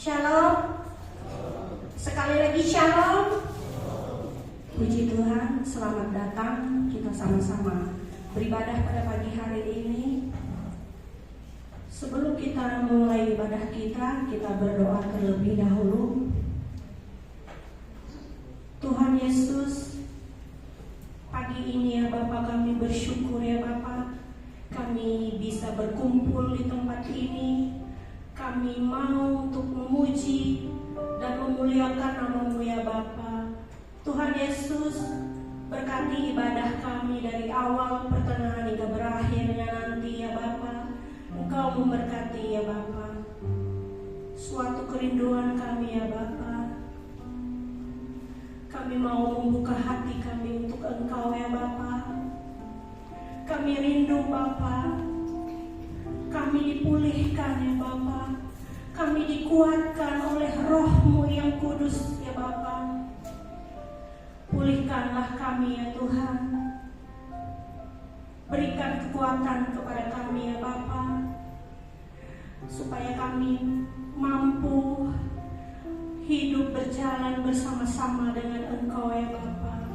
Shalom. Sekali lagi shalom. Puji Tuhan, selamat datang. Kita sama-sama beribadah pada pagi hari ini. Sebelum kita mulai ibadah kita berdoa terlebih dahulu. Tuhan Yesus, pagi ini ya Bapa, kami bersyukur ya Bapa, kami bisa berkumpul di tempat ini. Kami mau untuk memuji dan memuliakan nama-Mu ya Bapa. Tuhan Yesus, berkati ibadah kami dari awal pertengahan hingga berakhirnya nanti ya Bapa. Engkau memberkati ya Bapa. Suatu kerinduan kami ya Bapa. Kami mau membuka hati kami untuk Engkau ya Bapa. Kami rindu Bapa. Kami dipulihkan ya Bapa. Kami dikuatkan oleh Roh-Mu yang kudus ya Bapa. Pulihkanlah kami ya Tuhan. Berikan kekuatan kepada kami ya Bapa, supaya kami mampu hidup berjalan bersama-sama dengan Engkau ya Bapa.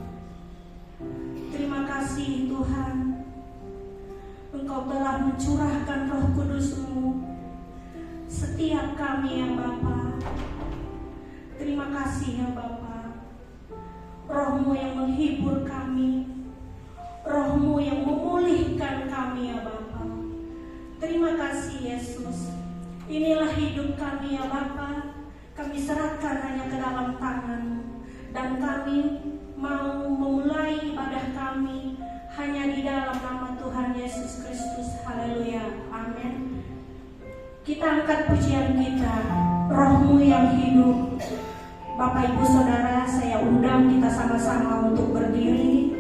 Terima kasih Tuhan, Engkau telah mencurahkan Roh Kudus-Mu setiap kami ya Bapa. Terima kasih ya Bapa. Roh-Mu yang menghibur kami, Roh-Mu yang memulihkan kami ya Bapa. Terima kasih Yesus. Inilah hidup kami ya Bapa. Kami serahkan hanya ke dalam tangan-Mu, dan kami mau memulai ibadah kami hanya di dalam nama Tuhan Yesus Kristus. Haleluya, amin. Kita angkat pujian kita, Roh-Mu yang hidup. Bapak Ibu Saudara, saya undang kita sama-sama untuk berdiri.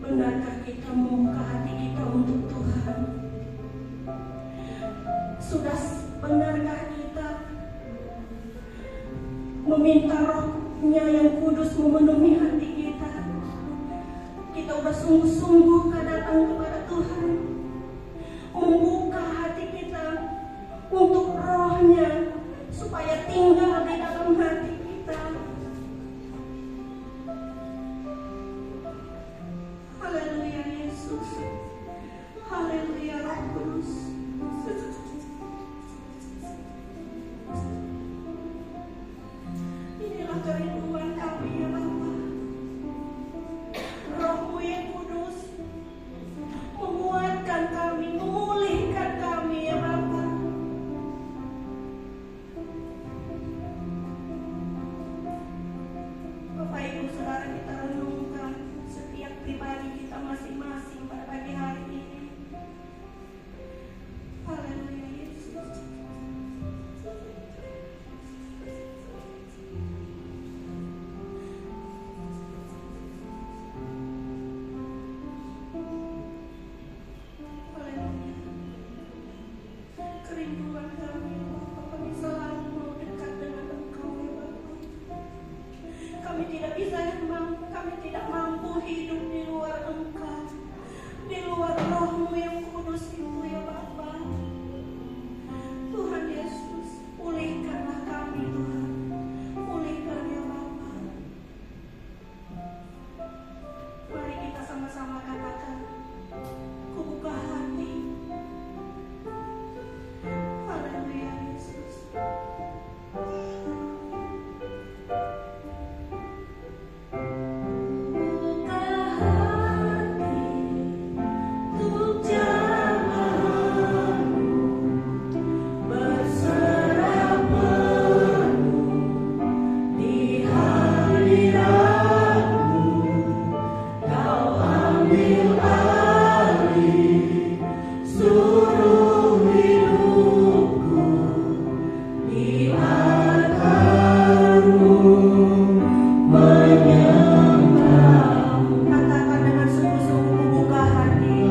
Benarkah kita membuka hati kita untuk Tuhan? Sudah benarkah kita meminta Roh-Nya yang kudus memenuhi hati kita? Kita sudah sungguh-sungguh datang kepada Tuhan, membuka hati kita untuk Roh-Nya supaya tinggal di dalam hati kita. Haleluya Yesus, haleluya Roh Kudus. Inilah kerinduan kami ya Bapa. Roh-Mu yang kudus menguatkan kami, memulihkan kami ya Bapa. Bapak Ibu Saudara, kita renungkan setiap pribadi kita masing-masing pada pagi hari ini. Haleluya Yesus. Kerinduan kami, Bapa, kami selalu mau dekat dengan Engkau ya Bapa. Kami tidak mampu hidup di luar Engkau, di luar Roh-Mu yang kudus itu ya Bapa. Tuhan Yesus, pulihkanlah kami Tuhan, pulihkan ya Bapa. Mari kita sama-sama katakan, ku buka hati. Haleluya Yesus. Buka hati untuk jamaah-Mu, berserah penuh di hadirat-Mu. Kau ambil alih seluruh hidupku, di altar-Mu menyembah-Mu. Katakan dengan sungguh-sungguh, buka hati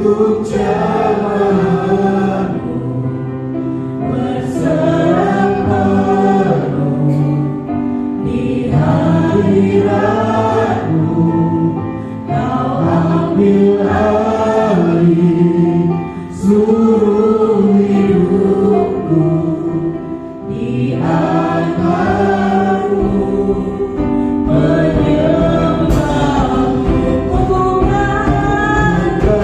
untuk jamaah-Mu, berserah penuh di hadirat-Mu. Kau ambil alih seluruh hidupku, di altar-Mu menyembah-Mu. Ku buka hati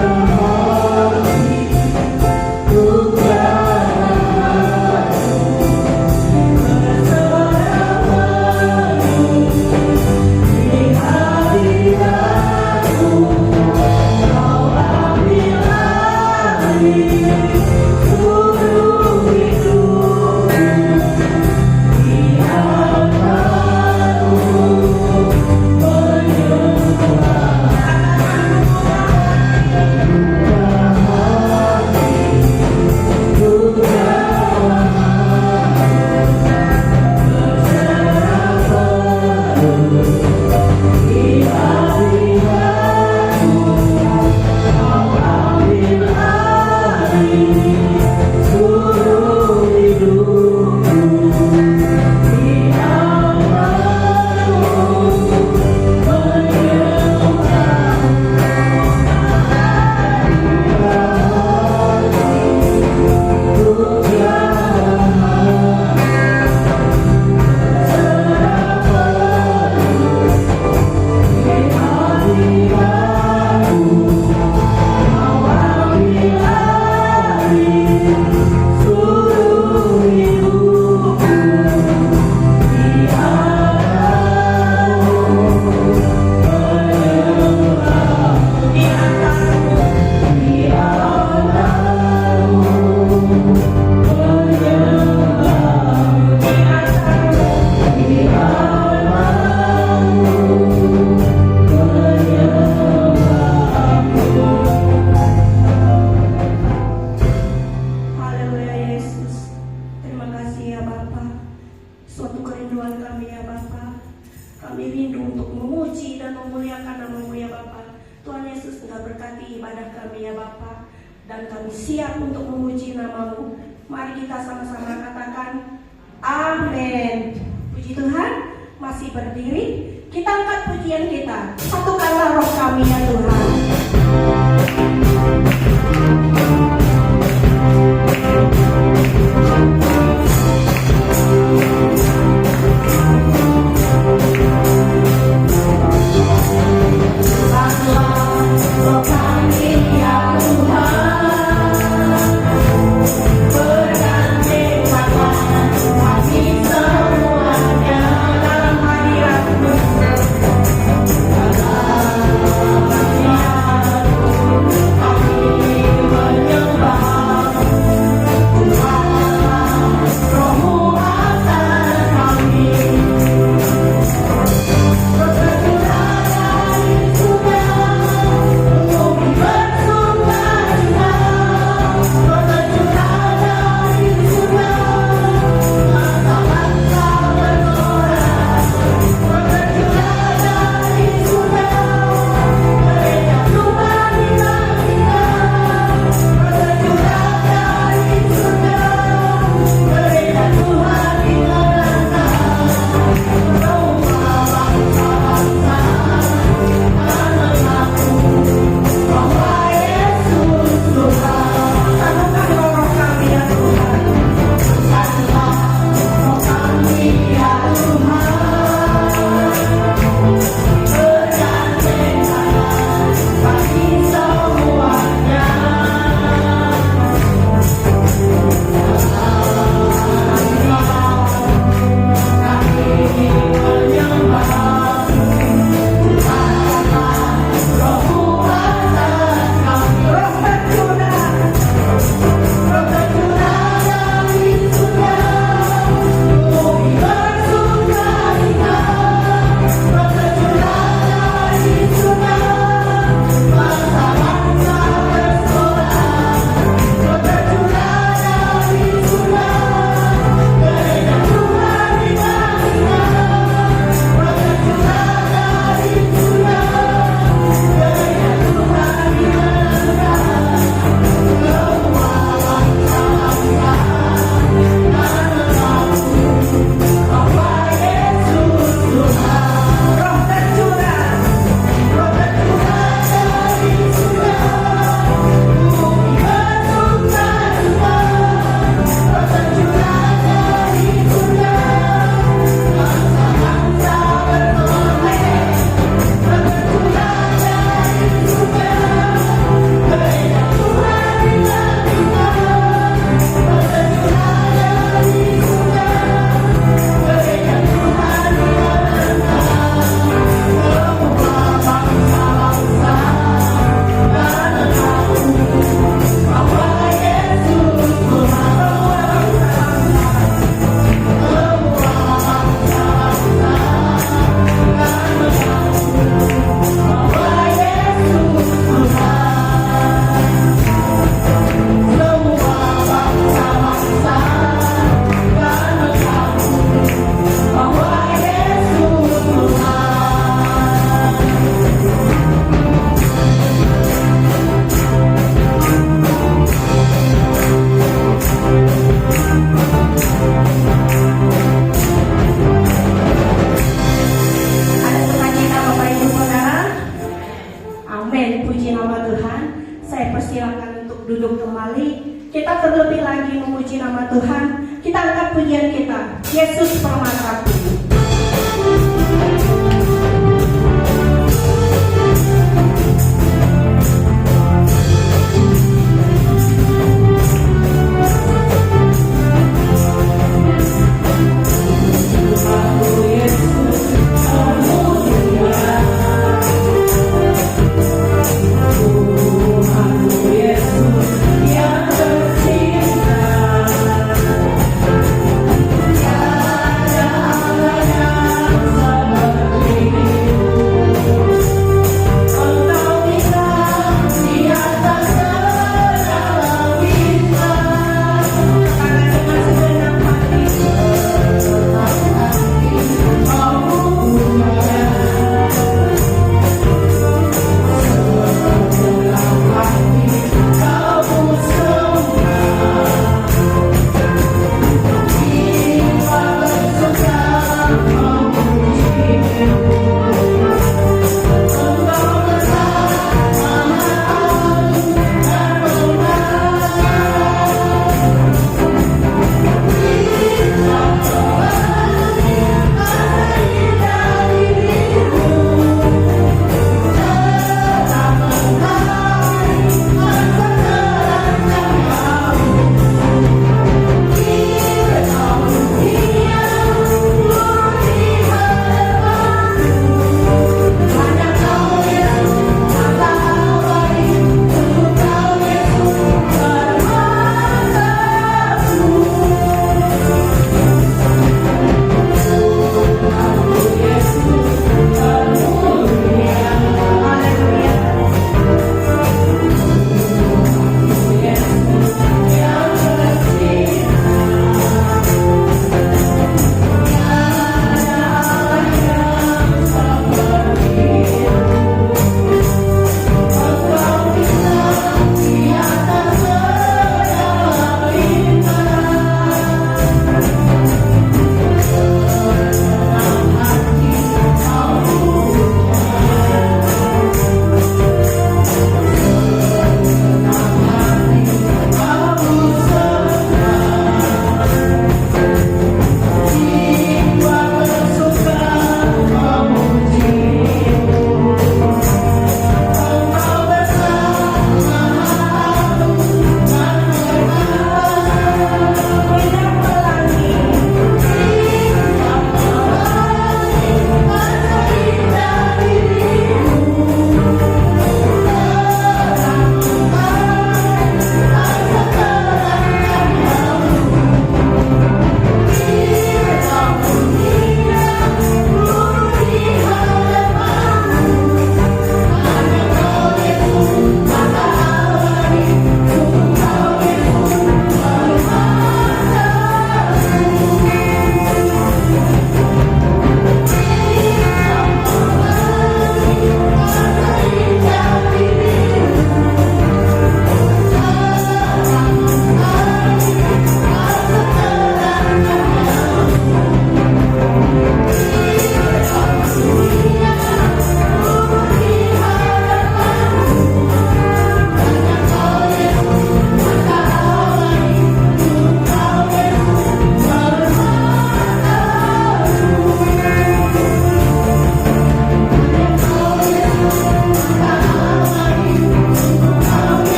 memuliakan nama-Mu ya Bapa. Tuhan Yesus, Engkau berkati ibadah kami ya Bapa, dan kami siap untuk memuji nama-Mu. Mari kita sama-sama katakan amin. Puji Tuhan. Masih berdiri, kita angkat pujian kita. Satukanlah roh kami ya Tuhan.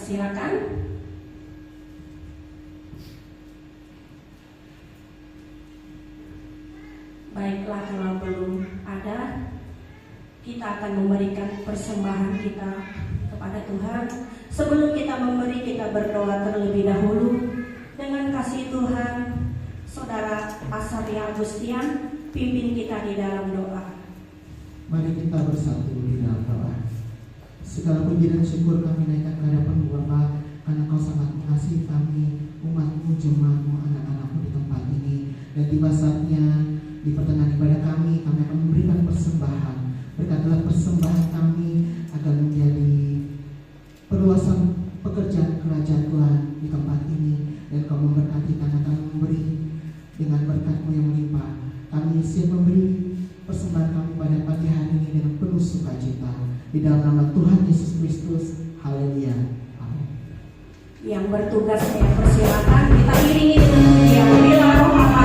Persilakan. Baiklah, kalau belum ada, kita akan memberikan persembahan kita kepada Tuhan. Sebelum kita memberi, kita berdoa terlebih dahulu. Dengan kasih Tuhan, Saudara Pasarya Agustian, pimpin kita di dalam doa. Mari kita bersatu di dalam doa. Segala puji dan syukur kami naikkan ke hadapan Bapa, karena Kau sangat mengasihi kami, umat-Mu, jemaat-Mu, anak-anak-Mu di tempat ini. Dan tiba saatnya di pertengahan ibadah kami akan memberikan persembahan. Berkatilah persembahan kami agar menjadi perluasan pekerjaan kerajaan Tuhan di tempat ini. Dan Kau memberkati tangan-tangan memberi dengan berkat-Mu yang melimpah. Kami siap memberi persembahan kami pada pagi hari ini dengan penuh sukacita. Di dalam nama Tuhan Yesus Kristus. Haleluya. Amin. Yang bertugas saya persilakan, kita iringi dengan pujian Bila Roh Allah.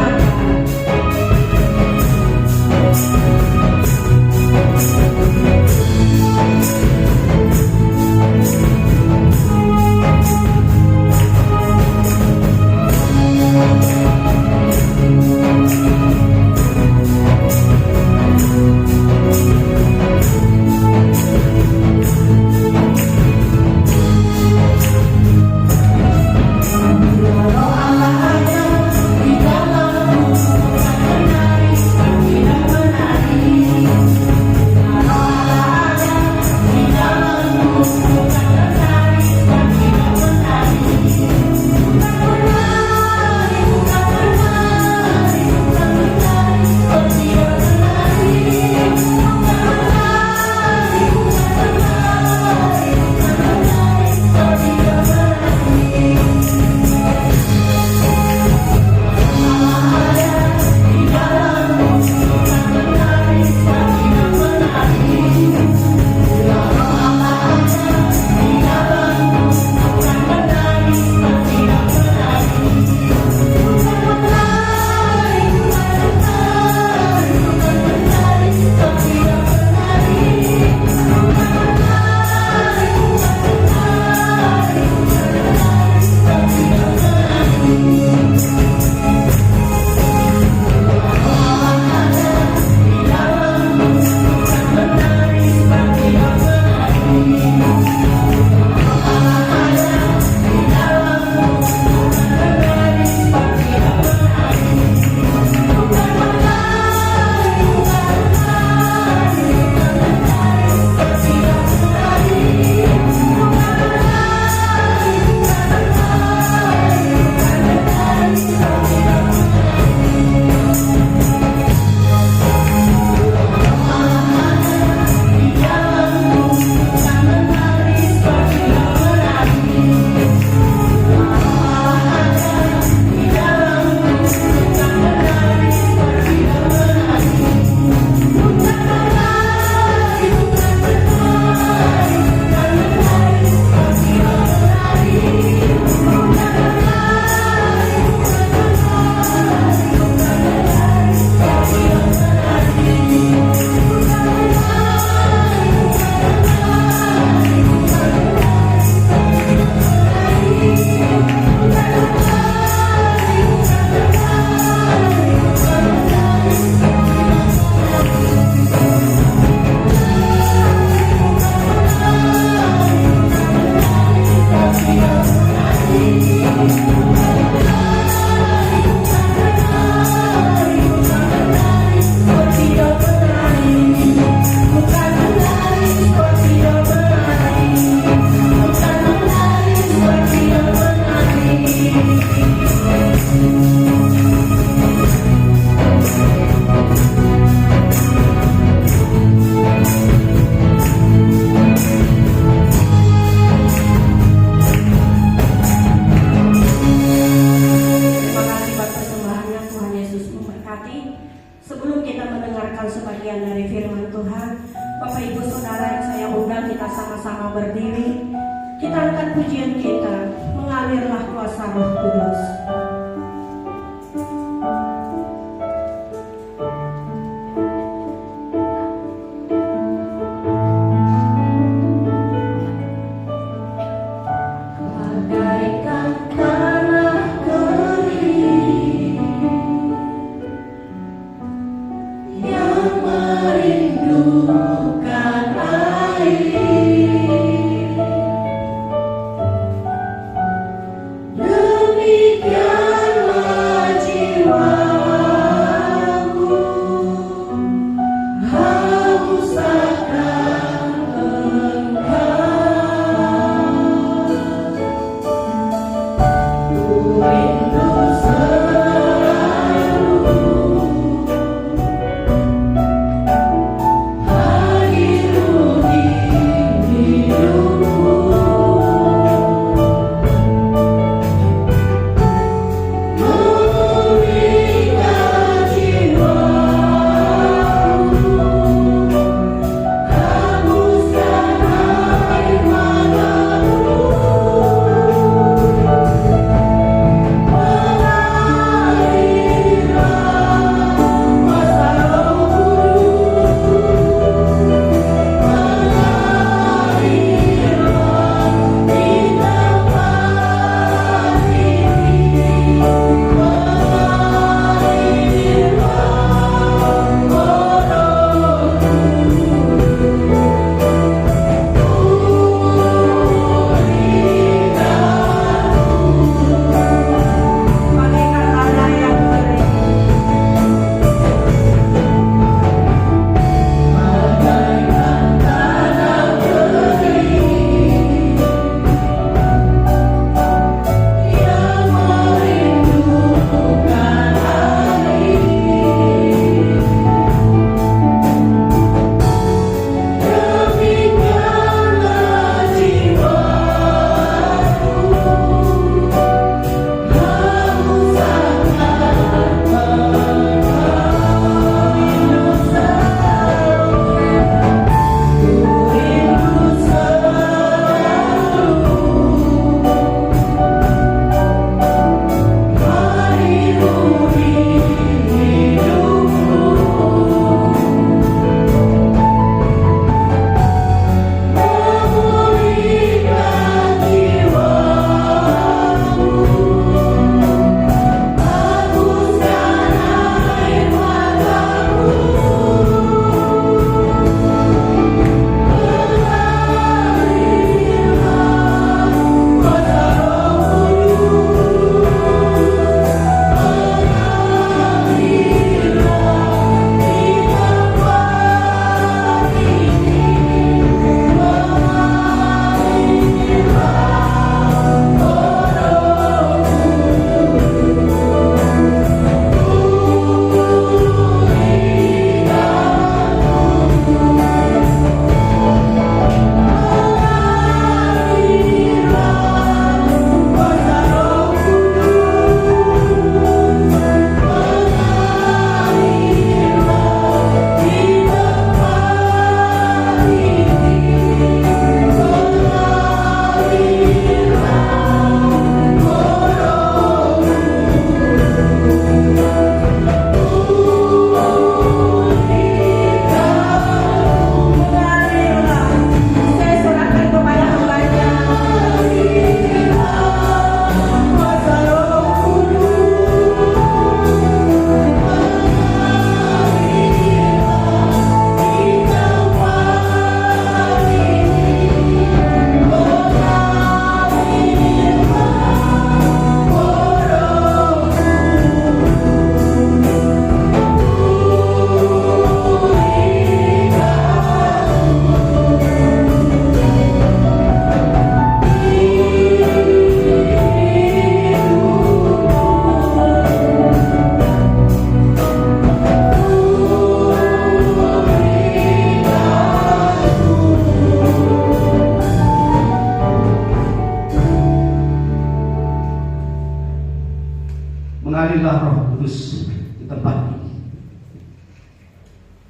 Mengalirlah Roh Kudus di tempat ini.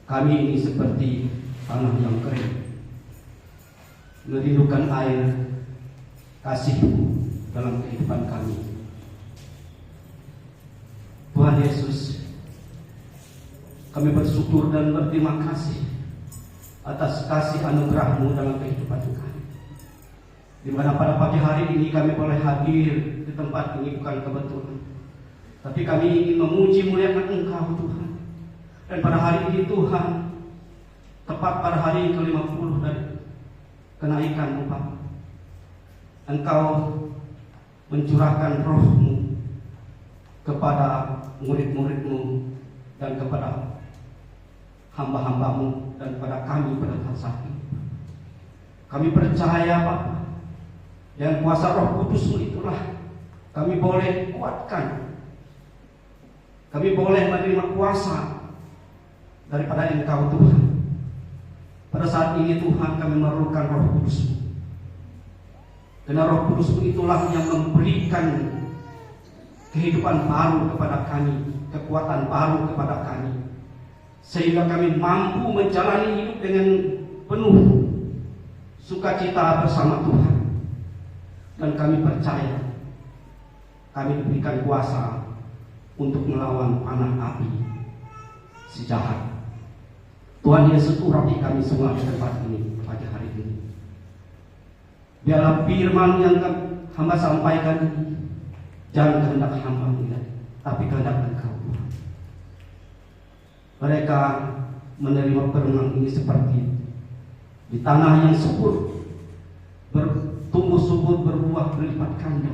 Kami ini seperti tanah yang kering, merindukan air kasih-Mu dalam kehidupan kami. Tuhan Yesus, kami bersyukur dan berterima kasih atas kasih anugerah-Mu dalam kehidupan kami. Di mana pada pagi hari ini kami boleh hadir di tempat ini bukan kebetulan, tapi kami ingin memuji muliakan Engkau Tuhan. Dan pada hari ini Tuhan, tepat pada hari ke-50 dari kenaikan-Mu Bapa, Engkau mencurahkan Roh-Mu kepada murid-murid-Mu dan kepada hamba-hamba-Mu dan kepada kami pada saat ini. Kami percaya Bapa, dengan kuasa Roh Kudus-Mu itulah kami boleh kuatkan, kami boleh menerima kuasa daripada Engkau Tuhan. Pada saat ini Tuhan, kami memerlukan Roh Kudus-Mu, karena Roh Kudus-Mu itulah yang memberikan kehidupan baru kepada kami, kekuatan baru kepada kami, sehingga kami mampu menjalani hidup dengan penuh sukacita bersama Tuhan. Dan kami percaya kami diberikan kuasa untuk melawan panah api si jahat. Tuhan Yesus, urapi kami semua di tempat ini pada hari ini. Biarlah firman yang hamba sampaikan ini jangan kehendak hamba tapi kehendak Engkau Tuhan. Mereka menerima firman ini seperti di tanah yang subur, bertumbuh subur, berbuah berlipat ganda,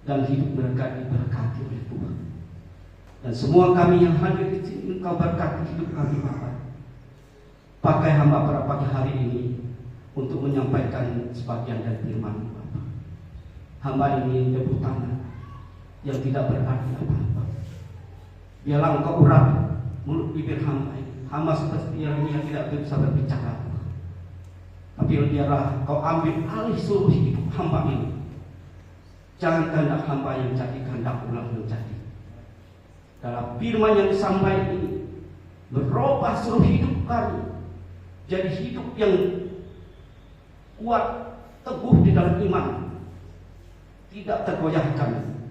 dan hidup mereka diberkati oleh Tuhan. Dan semua kami yang hadir di sini, Engkau berkati hidup kami Bapa. Pakai hamba pada pagi hari ini untuk menyampaikan sebagian dari firman Bapa. Hamba ini debu tanah yang tidak berarti apa-apa. Biarlah Engkau urapi mulut bibir hamba ini. Hamba seperti Yeremia tidak bisa berbicara, tapi biarlah Kau ambil alih seluruh hidup hamba ini. Jangan kehendak hamba yang jadi, kehendak ulang menjadi. Dalam firman yang disampaikan ini, merubah seluruh hidup kami jadi hidup yang kuat, teguh di dalam iman, tidak tergoyahkan.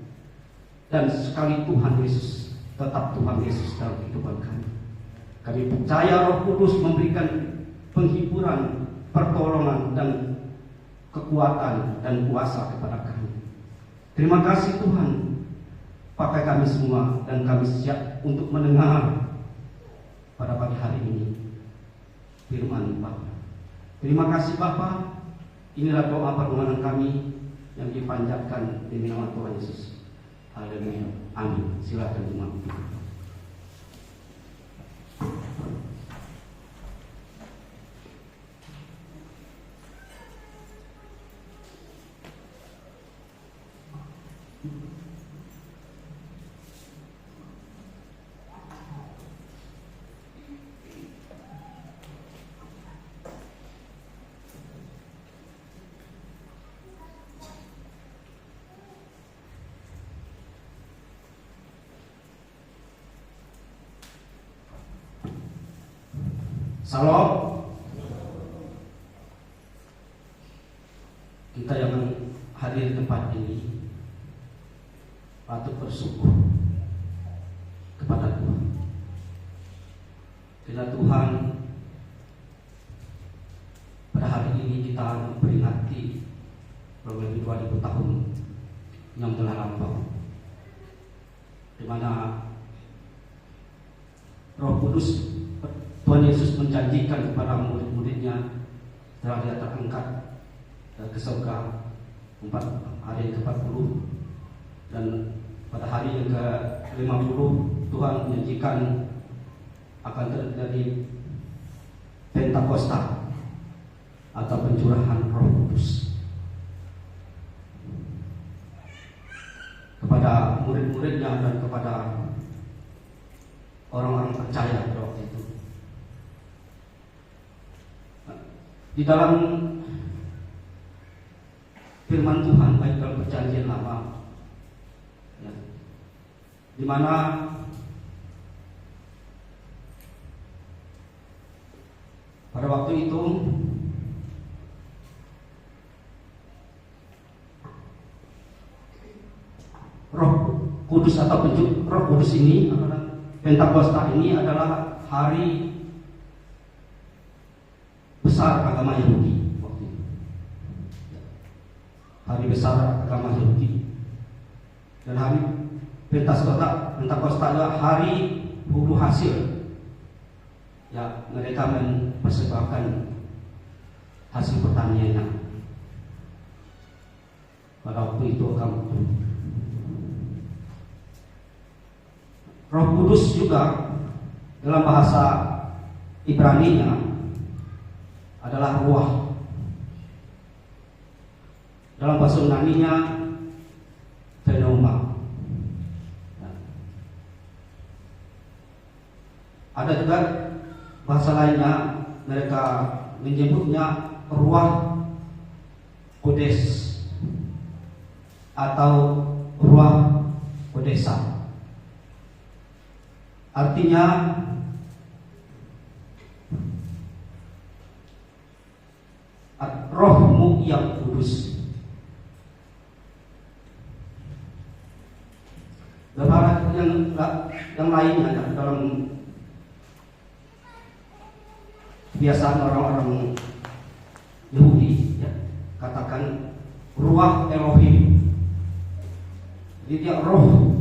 Dan sekali Tuhan Yesus, tetap Tuhan Yesus dalam kehidupan kami. Kami percaya Roh Kudus memberikan penghiburan, pertolongan, dan kekuatan dan kuasa kepada kami. Terima kasih Tuhan, pakai kami semua dan kami siap untuk mendengar pada pagi hari ini firman Bapa. Terima kasih Bapa. Inilah doa permohonan kami yang dipanjatkan demi nama Tuhan Yesus. Haleluya. Amin. Silakan jemaat. Salam. Kita yang hadir di tempat ini patut bersyukur kepada Tuhan. Karena Tuhan pada hari ini kita memperingati lebih 2000 tahun yang telah lampau, di mana Roh Kudus Tuhan Yesus menjanjikan kepada murid-muridnya setelah Dia terangkat ke surga hari yang ke-40, dan pada hari yang ke-50 Tuhan menjanjikan akan terjadi Pentakosta atau pencurahan Roh Kudus kepada murid-muridnya dan kepada orang-orang percaya pada waktu itu. Di dalam firman Tuhan baik dalam perjanjian lama, ya, di mana pada waktu itu Roh Kudus atau Roh Kudus ini, Pentakosta ini adalah hari besar agama Yahudi waktu itu. Hari besar agama Yahudi. Dan hari Pentakosta adalah hari buruh hasil. Ya, mereka mempersembahkan hasil pertaniannya pada waktu itu kamu. Roh Kudus juga dalam bahasa Ibrani-nya adalah ruah. Dalam bahasa Yunani-nya pneuma. Ada juga bahasa lainnya, mereka menyebutnya ruah kodes atau ruah kodesa. Artinya rohmu yang kudus. Dalam yang lainnya dalam kebiasaan orang-orang Yahudi, ya, katakan ruah Elohim. Jadi dia roh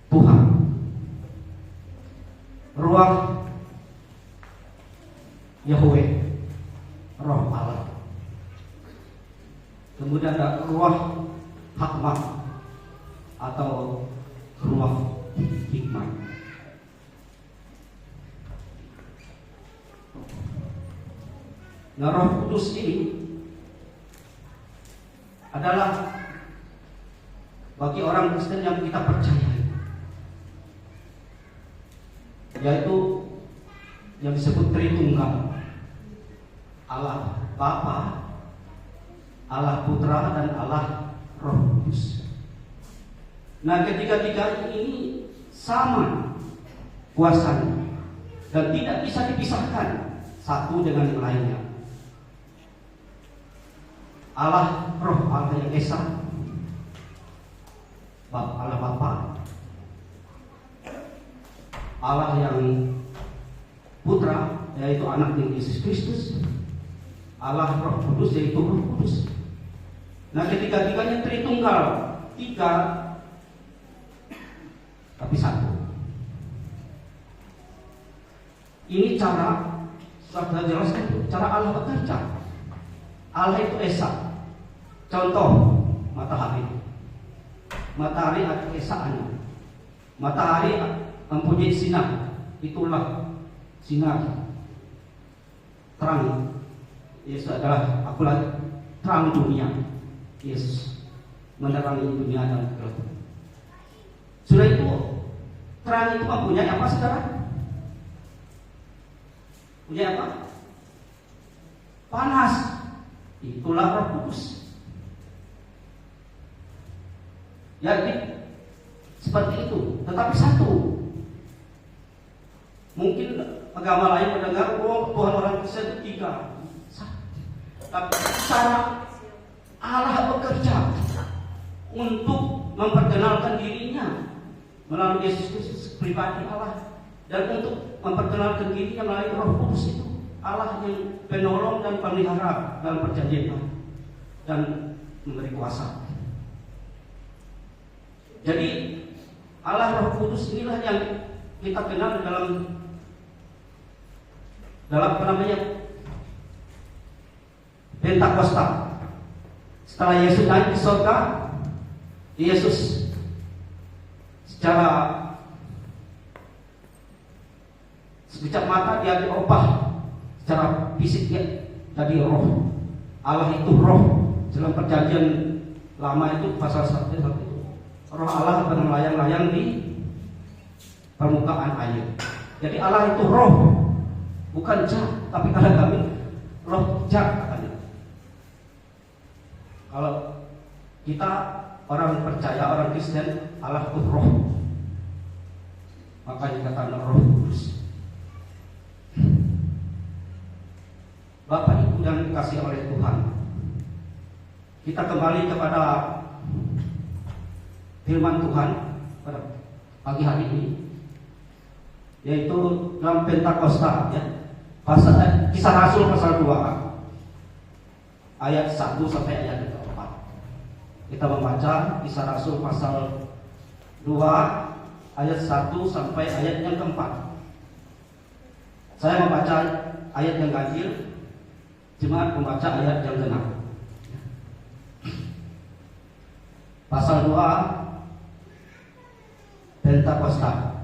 Tuhan, ruah Yahweh, roh Allah. Kemudian ada ruah Hakmah atau ruah hikmah. Nah, Roh Kudus ini adalah bagi orang Kristen yang kita percaya, yaitu yang disebut Tritunggal, Allah Bapa, Allah Putra, dan Allah Roh Kudus. Nah, ketiga-tiga ini sama kuasanya dan tidak bisa dipisahkan satu dengan yang lainnya. Allah Roh, Allah yang Esa, Allah Bapa, Allah yang Putra, yaitu anaknya Yesus Kristus, Allah Roh Kudus, yaitu Roh Kudus. Nah, ketiga-tiganya Tritunggal, tiga tapi satu. Ini cara, sudah jelaskan cara Allah bekerja. Allah itu Esa. Contoh matahari. Matahari ada keesaannya. Matahari mempunyai sinar. Itulah sinar terang. Yesus adalah akulah terang dunia. Yesus menerangi dunia dan gelap. Sudah itu terang itu mempunyai apa, saudara? Punya apa? Panas. Itulah Roh Kudus. Jadi seperti itu, tetapi satu. Mungkin agama lain mendengar, oh Tuhan orang Kristen itu tiga. Tapi cara Allah bekerja untuk memperkenalkan dirinya melalui Yesus Kristus pribadi Allah, dan untuk memperkenalkan dirinya melalui Roh Kudus itu, Allah yang penolong dan pemelihara dalam perjanjian dan memberi kuasa. Jadi Allah Roh Kudus inilah yang kita kenal dalam apa namanya, Pentakosta. Setelah Yesus naik ke surga, Yesus secara sekejap mata dia diubah secara fisik, dia jadi roh. Allah itu roh. Dalam perjanjian lama itu pasal 1 itu roh Allah melayang-layang di permukaan air. Jadi Allah itu roh, bukan jah, tapi kalau kami roh jah katanya. Kalau kita orang percaya, orang Kristen, Allah itu roh. Makanya dikatakan Roh Kudus. Bapak Ibu yang dikasihi oleh Tuhan, kita kembali kepada firman Tuhan pada pagi hari ini, yaitu dalam Pentakosta, ya. Kisah Rasul pasal 2 ayat 1 sampai ayat 4. Kita membaca Kisah Rasul pasal 2 ayat 1 sampai ayat yang keempat. Saya membaca ayat yang ganjil, jemaat membaca ayat yang genap. Pasal 2 Pentakosta.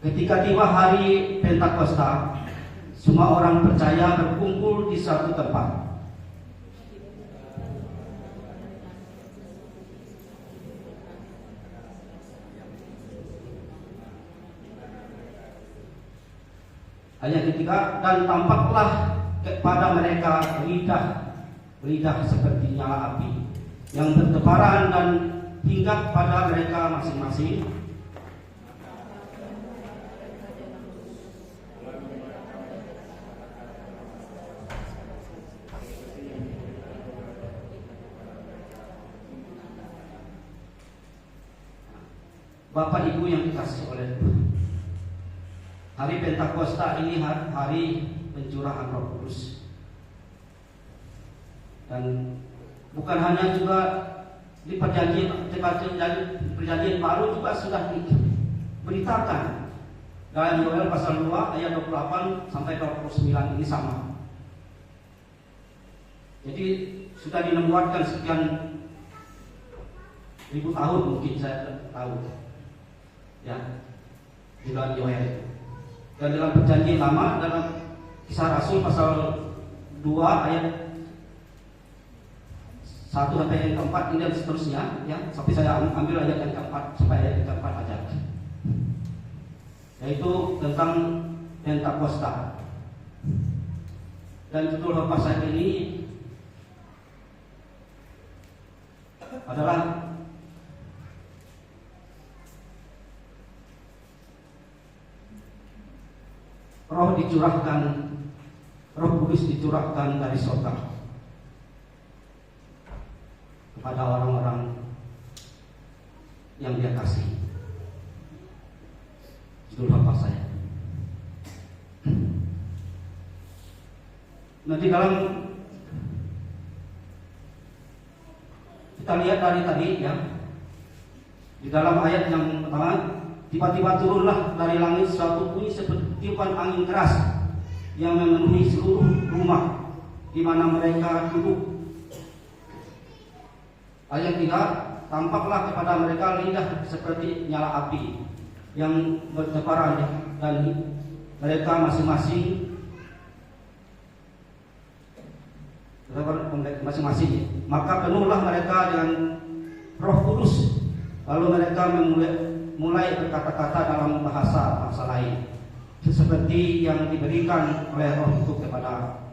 Ketika tiba hari Pentakosta, semua orang percaya berkumpul di satu tempat. Ayat ketiga, dan tampaklah kepada mereka lidah seperti nyala api yang bertebaran dan hinggap pada mereka masing-masing. Bapak Ibu yang dikasihi oleh Tuhan, hari Pentakosta ini hari pencurahan Roh Kudus. Dan bukan hanya juga di perjanjian baru juga sudah diberitakan. Dalam Yoel pasal 2 ayat 28 sampai 29 ini sama. Jadi sudah dinubuatkan sekian ribu tahun, mungkin saya tahu. Ya, di dalam Yoel. Dan dalam perjanjian lama, dalam Kisah Rasul pasal 2 ayat 1 sampai ayat keempat ini dan seterusnya, ya, sampai saya ambil ayat yang keempat sampai ayat keempat aja, yaitu tentang Pentakosta. Dan judul khotbah saya ini adalah Roh Kudus dicurahkan dari surga kepada orang-orang yang Dia kasih. Judul khotbah saya. Nanti dalam kita lihat dari tadi, ya, di dalam ayat yang pertama, tiba-tiba turunlah dari langit suatu bunyi seperti tiupan angin keras yang memenuhi seluruh rumah di mana mereka duduk. Ayat 3, tampaklah kepada mereka lidah seperti nyala api yang bertebaran dan mereka masing-masing maka penuhlah mereka dengan Roh Kudus, lalu mereka mulai berkata-kata dalam bahasa lain seperti yang diberikan oleh Roh itu kepada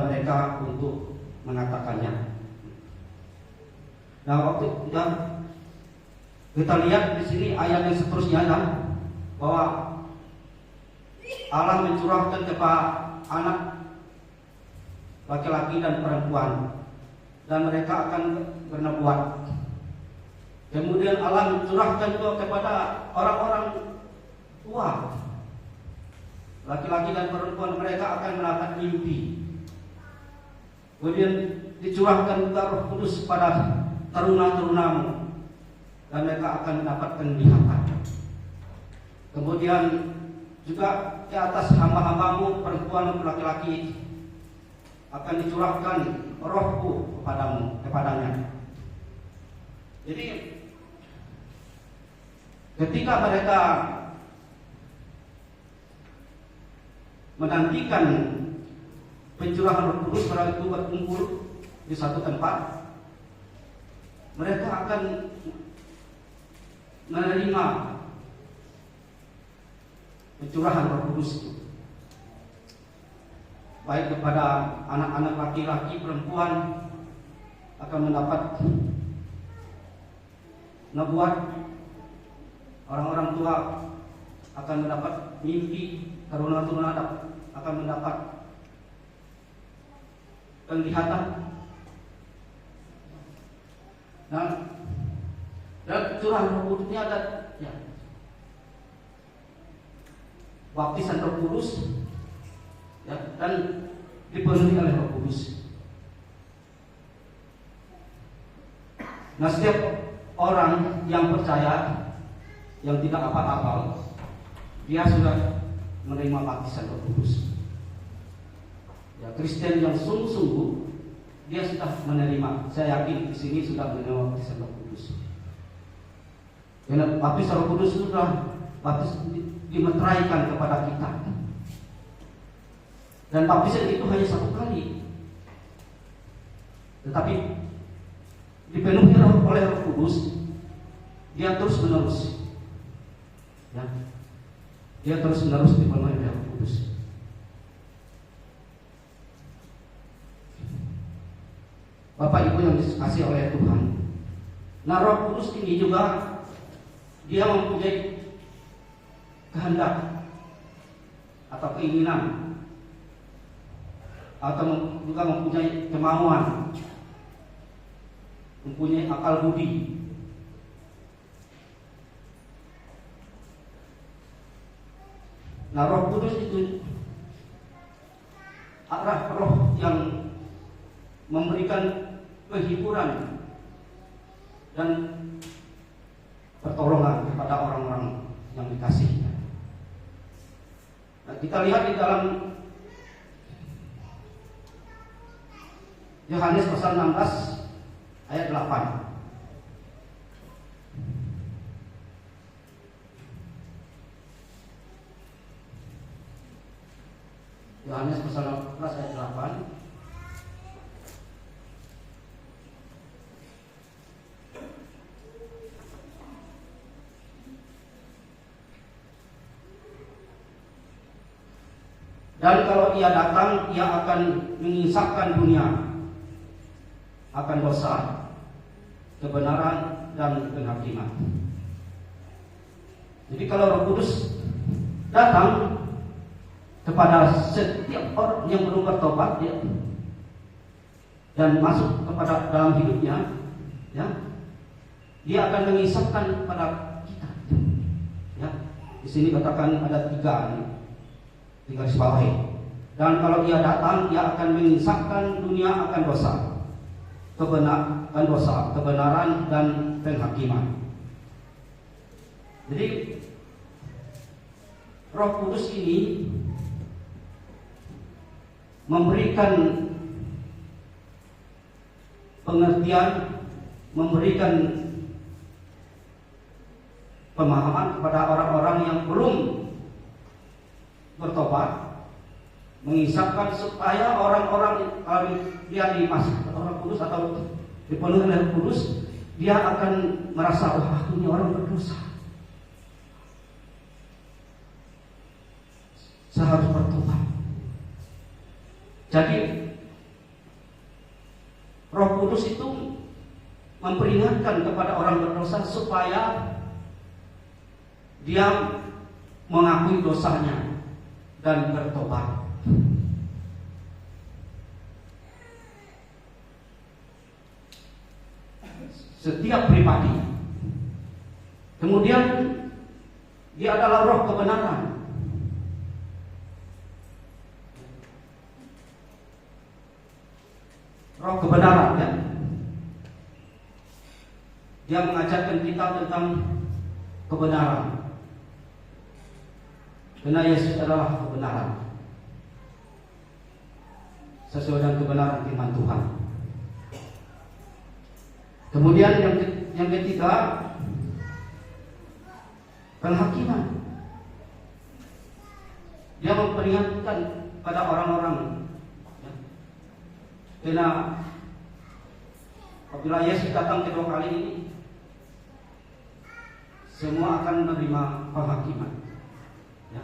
mereka untuk mengatakannya. Nah, waktu kita lihat di sini ayat yang seterusnya, kan, bahwa Allah mencurahkan kepada anak laki-laki dan perempuan, dan mereka akan bernubuat. Kemudian Allah mencurahkan juga kepada orang-orang tua, laki-laki dan perempuan, mereka akan mendapat mimpi. Kemudian dicurahkan juga Roh Kudus pada teruna-terunamu, dan mereka akan mendapatkan penglihatan. Kemudian juga di atas hamba-hambamu perempuan dan laki-laki akan dicurahkan Rohku kepadanya. Jadi ketika mereka menantikan pencurahan Roh Kudus, mereka itu berkumpul di satu tempat, mereka akan menerima pencurahan Roh Kudus itu, baik kepada anak-anak laki-laki, perempuan, akan mendapat nubuat, orang-orang tua akan mendapat mimpi, turunan-turunan akan mendapat penglihatan. Dan curahan Roh Kudus ini ada ya, baptisan Roh Kudus ya, dan dipenuhi oleh Roh Kudus. Nah, setiap orang yang percaya, yang tidak apa-apa, dia sudah menerima baptisan Roh Kudus. Ya, Kristen yang sungguh-sungguh dia sudah menerima. Saya yakin di sini sudah menerima baptisan Roh Kudus. Karena baptisan Roh Kudus sudah dimeteraikan kepada kita. Dan baptisan itu hanya satu kali. Tetapi dipenuhi oleh Roh Kudus, dia terus menerus. Ya. Dia terus menerus dipenuhi oleh Roh Kudus. Bapak Ibu yang dikasihi oleh Tuhan. Nah, Roh Kudus ini juga dia mempunyai kehendak atau keinginan, atau juga mempunyai kemauan, mempunyai akal budi. Nah, Roh Kudus itu adalah roh yang memberikan kehiburan dan pertolongan kepada orang-orang yang dikasihinya. Nah, kita lihat di dalam Yohanes pasal 16 ayat 8. Yohanes pasal 16 ayat 8. Dan kalau ia datang, ia akan mengisahkan dunia akan dosa, kebenaran, dan penghakiman. Jadi kalau Roh Kudus datang kepada setiap orang yang belum bertobat, ya, dan masuk kepada dalam hidupnya, ya, dia akan mengisahkan kepada kita. Ya, di sini katakan ada tiga garis bawahi. Dan kalau dia datang, dia akan mengisahkan dunia akan dosa, kebenaran, dan penghakiman. Jadi Roh Kudus ini memberikan pengertian, memberikan pemahaman kepada orang-orang yang belum bertobat, mengisahkan supaya orang-orang dia dimasuk Roh Kudus atau dipenuhi oleh Roh Kudus, dia akan merasa, wah, ini orang berdosa, saya harus bertobat. Jadi Roh Kudus itu memperingatkan kepada orang berdosa supaya dia mengakui dosanya dan bertobat. Setiap pribadi. Kemudian dia adalah roh kebenaran. Roh kebenaran, ya. Dia mengajarkan kita tentang kebenaran. Karena Yesus adalah kebenaran, sesuai dengan kebenaran firman Tuhan. Kemudian yang ketiga, penghakiman. Dia memperingatkan pada orang-orang, ya. Karena apabila Yesus datang kedua kali ini, semua akan menerima penghakiman, ya.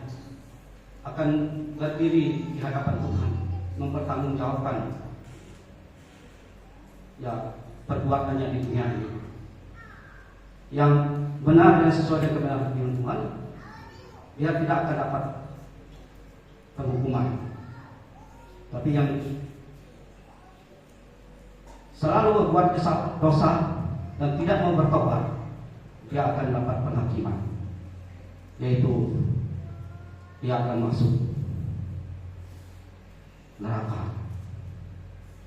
Akan berdiri di hadapan Tuhan, mempertanggungjawabkan, ya, perbuatannya di dunia ini. Yang benar dan sesuai dengan kebenaran firman Tuhan, dia tidak akan dapat penghukuman. Tapi yang selalu berbuat dosa dan tidak mau bertobat, dia akan dapat penghakiman, yaitu dia akan masuk neraka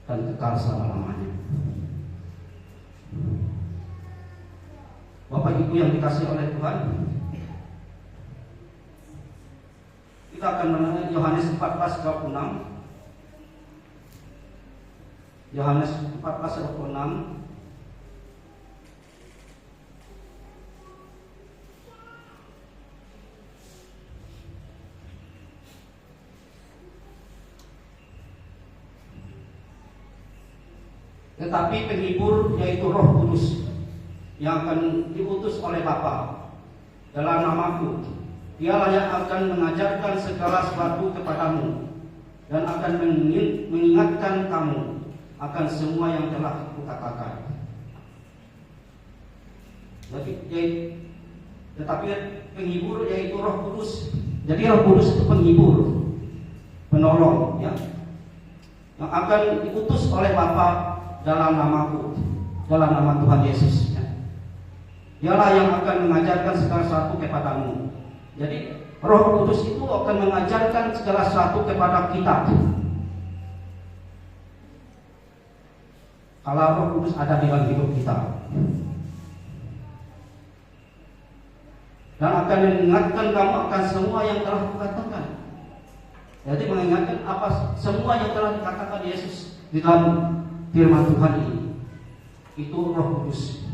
dan kekal selama-lamanya. Bapak Ibu yang dikasihi oleh Tuhan, kita akan mengenai Yohanes 14:26. Yohanes 14:26. Tetapi penghibur, yaitu Roh Kudus, yang akan diutus oleh Bapa dalam namaku, dialah yang akan mengajarkan segala sesuatu kepadamu dan akan mengingatkan kamu akan semua yang telah kukatakan. Tetapi penghibur, yaitu Roh Kudus. Jadi Roh Kudus itu penghibur, penolong, ya, yang akan diutus oleh Bapa dalam namaku, dalam nama Tuhan Yesus, ya. Dialah yang akan mengajarkan segala sesuatu kepadamu. Jadi Roh Kudus itu akan mengajarkan segala sesuatu kepada kita. Kalau Roh Kudus ada di dalam hidup kita, dan akan mengingatkan kamu akan semua yang telah kukatakan. Jadi mengingatkan apa semua yang telah dikatakan Yesus di dalam firman Tuhan ini, itu Roh Kudus.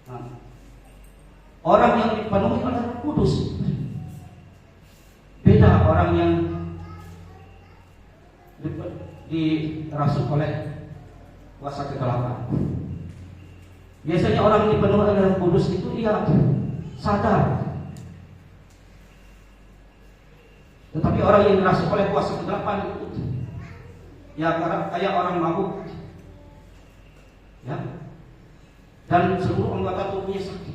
Nah, orang yang dipenuhi oleh Roh Kudus beda orang yang dirasuk oleh kuasa kegelapan. Biasanya orang yang dipenuhi oleh Roh Kudus itu dia sadar. Tetapi orang yang dirasuk oleh kuasa kegelapan itu ya kayak orang mabuk, ya, dan seluruh anggota tubuhnya sakit.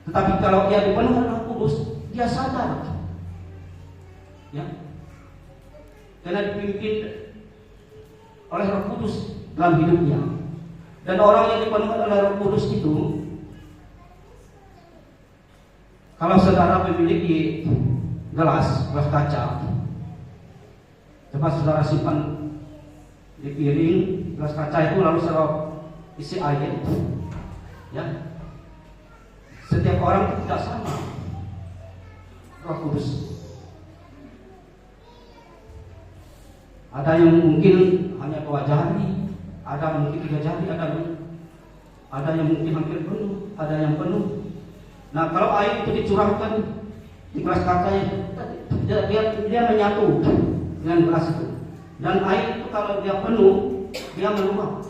Tetapi kalau dia dipenuhi oleh Roh Kudus, dia sadar, ya, karena dipimpin oleh Roh Kudus dalam hidupnya. Dan orang yang dipenuhi oleh Roh Kudus itu, kalau saudara memiliki gelas kaca, coba saudara simpan di piring gelas kaca itu, lalu saudara isi air, ya. Setiap orang itu tidak sama Roh Kudus. Ada yang mungkin hanya 2 jari, ada mungkin 3 jari, ada yang mungkin hampir penuh, ada yang penuh. Nah, kalau air itu dicurahkan di gelas kaca, dia menyatu dengan gelas itu. Dan air itu kalau dia penuh, dia meluap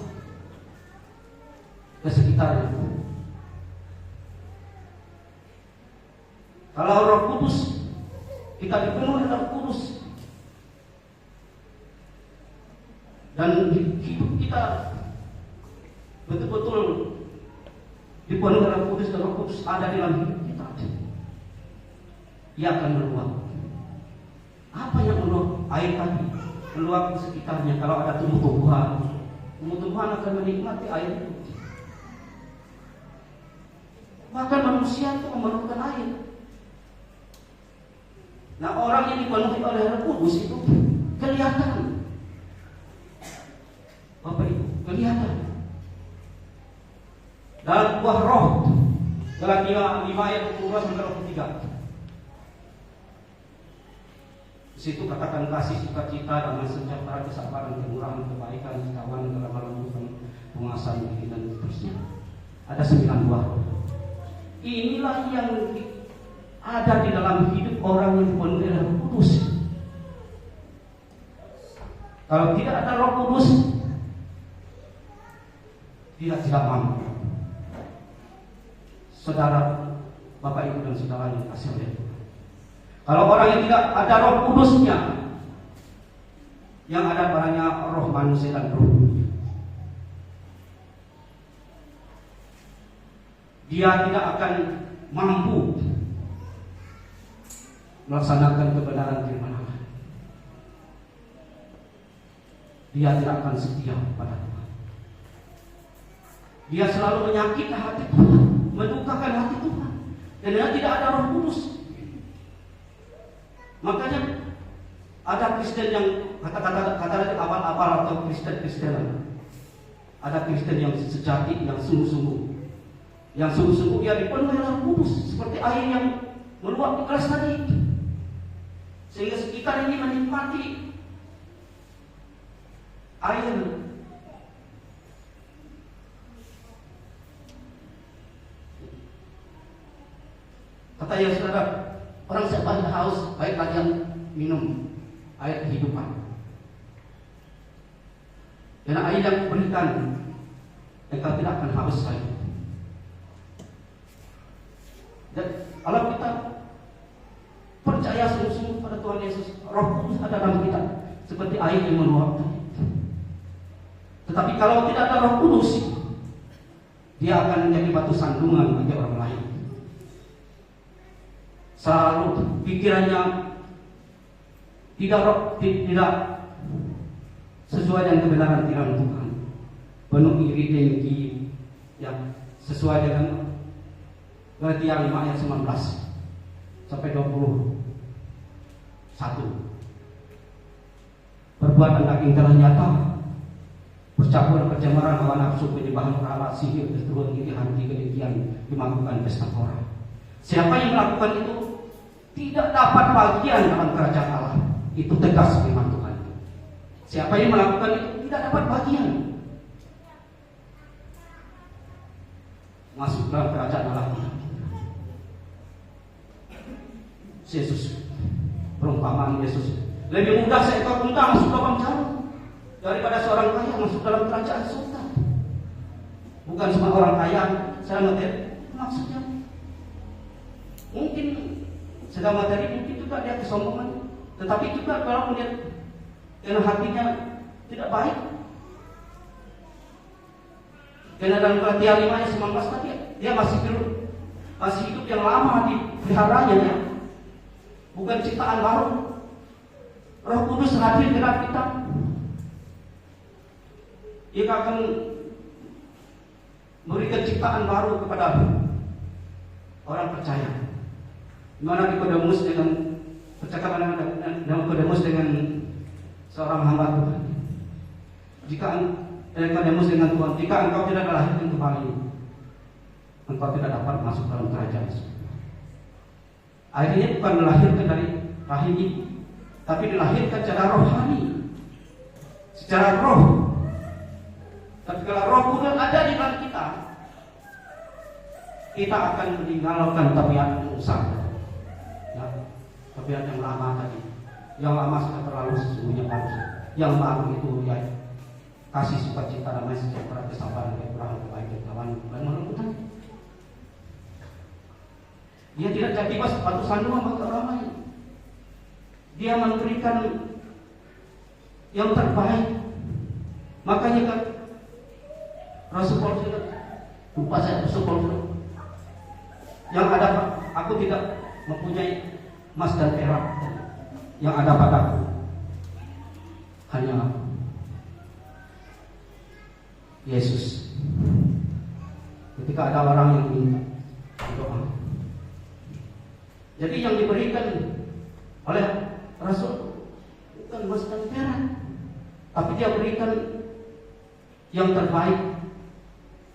ke sekitarnya. Kalau Roh Kudus, kita dipenuhi oleh Roh Kudus, dan hidup kita betul-betul dipenuhi oleh Roh Kudus, dan Roh Kudus ada di dalam hidup kita, ia akan meluap. Apa yang meluap? Air tadi meluap di sekitarnya. Kalau ada tumbuh-tumbuhan akan menikmati air itu. Bahkan manusia itu memerlukan air. Nah, orang yang dipenuhi oleh Roh Kudus itu kelihatan, Bapak Ibu, kelihatan dalam buah roh. Galatia 5 ayat 22 sampai 23. Di situ katakan kasih, sukacita, damai sejahtera, kesabaran, kemurahan, kebaikan, kekawan, kelemah lembut, penguasaan diri, dan seterusnya. Ada 9 buah roh. Inilah yang ada di dalam hidup orang yang dipenuhi oleh Roh Kudus. Kalau tidak ada Roh Kudus, dia tidak mampu. Saudara, Bapak Ibu dan saudara yang kasih oleh Tuhan, kalau orang yang tidak ada Roh Kudusnya, yang ada padanya roh manusia dan roh dunia, dia tidak akan mampu melaksanakan kebenaran firman Allah. Dia tidak akan setia pada Tuhan. Dia selalu menyakiti hati Tuhan, mendukakan hati Tuhan, dan dia tidak ada Roh Kudus. Makanya ada Kristen yang kata awal atau Kristen. Ada Kristen yang sejati, yang sungguh-sungguh. Yang sungguh-sungguh dia dipenuhi Roh Kudus seperti air yang meluap di gelas tadi. Sehingga kita ini menikmati air. Kata ya saudara, orang siapa yang haus, baik lagi yang minum air kehidupan. Karena air yang berikan, engkau tidak akan haus lagi. Dan kalau kita percaya sungguh-sungguh pada Tuhan Yesus, Roh Kudus ada dalam kita seperti air yang meluap. Tetapi kalau tidak ada Roh Kudus, dia akan menjadi batu sandungan bagi orang lain. Selalu pikirannya tidak sesuai dengan kebenaran firman Tuhan, penuh iri dengki, yang sesuai dengan Galatia 5 ayat 19 sampai 21. Perbuatan daging telah nyata, bercampur kecemaran, hawa nafsu, penyembahan berhala, sihir, keturunan iri hati, kedengkian, dimabukkan, pesta pora. Siapa yang melakukan itu tidak dapat bagian dalam kerajaan Allah. Itu tegas firman Tuhan. Siapa yang melakukan itu tidak dapat bagian masuk dalam kerajaan Allah. Yesus, perumpamaan Yesus, lebih mudah seekor unta masuk lubang jarum daripada seorang kaya masuk dalam kerajaan surga. Bukan semua orang kaya secara materi, maksudnya mungkin secara materi, mungkin juga dia kesombongan, tetapi juga kalau dia karena hatinya tidak baik. Karena dalam Galatia 5 ayat 19 tadi dia masih hidup yang lama dipeliharanya ya. Bukan ciptaan baru. Roh Kudus hadir dalam kita. Dia akan memberikan ciptaan baru kepada orang percaya. Dimana Nikodemus dengan percakapan Nikodemus dengan seorang hamba Tuhan. Jika Nikodemus dengan Tuhan, jika engkau tidak dilahirkan kembali, engkau tidak dapat masuk dalam kerajaan surga. Akhirnya bukan dilahirkan dari rahim ibu, tapi dilahirkan secara rohani, secara roh. Tapi kalau Roh Kudus ada di dalam kita akan meninggalkan tabiat yang usang, ya, tabiat yang lama tadi. Yang lama sudah terlalu sesungguhnya baru. Yang baru itu ya kasih sukacita, damai sejahtera, kesabaran, kekurangan, kebaikan, kawan dan melembutkan. Dia tidak jadi batu sandungan bagi orang lain. Dia memberikan yang terbaik. Makanya kan Rasul Paulus, lupa saya Rasul Paulus, yang ada aku tidak mempunyai emas dan perak, yang ada padaku hanya Yesus. Ketika ada orang yang minta doa, jadi yang diberikan oleh Rasul bukan emas dan perak, tapi dia berikan yang terbaik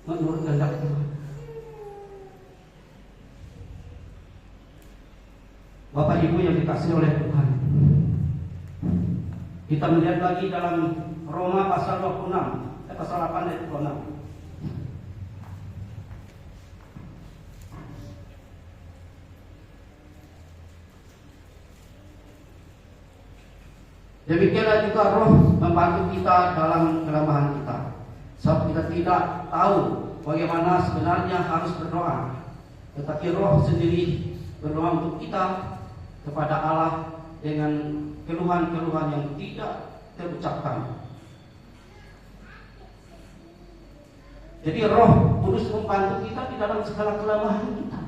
menurut kehendak Tuhan. Bapak Ibu yang dikasihi oleh Tuhan, kita melihat lagi dalam Roma pasal 26, pasal 8 ayat 26. Demikianlah juga Roh membantu kita dalam kelemahan kita, sebab kita tidak tahu bagaimana sebenarnya harus berdoa, tetapi Roh sendiri berdoa untuk kita kepada Allah dengan keluhan-keluhan yang tidak terucapkan. Jadi Roh Kudus membantu kita di dalam segala kelemahan kita.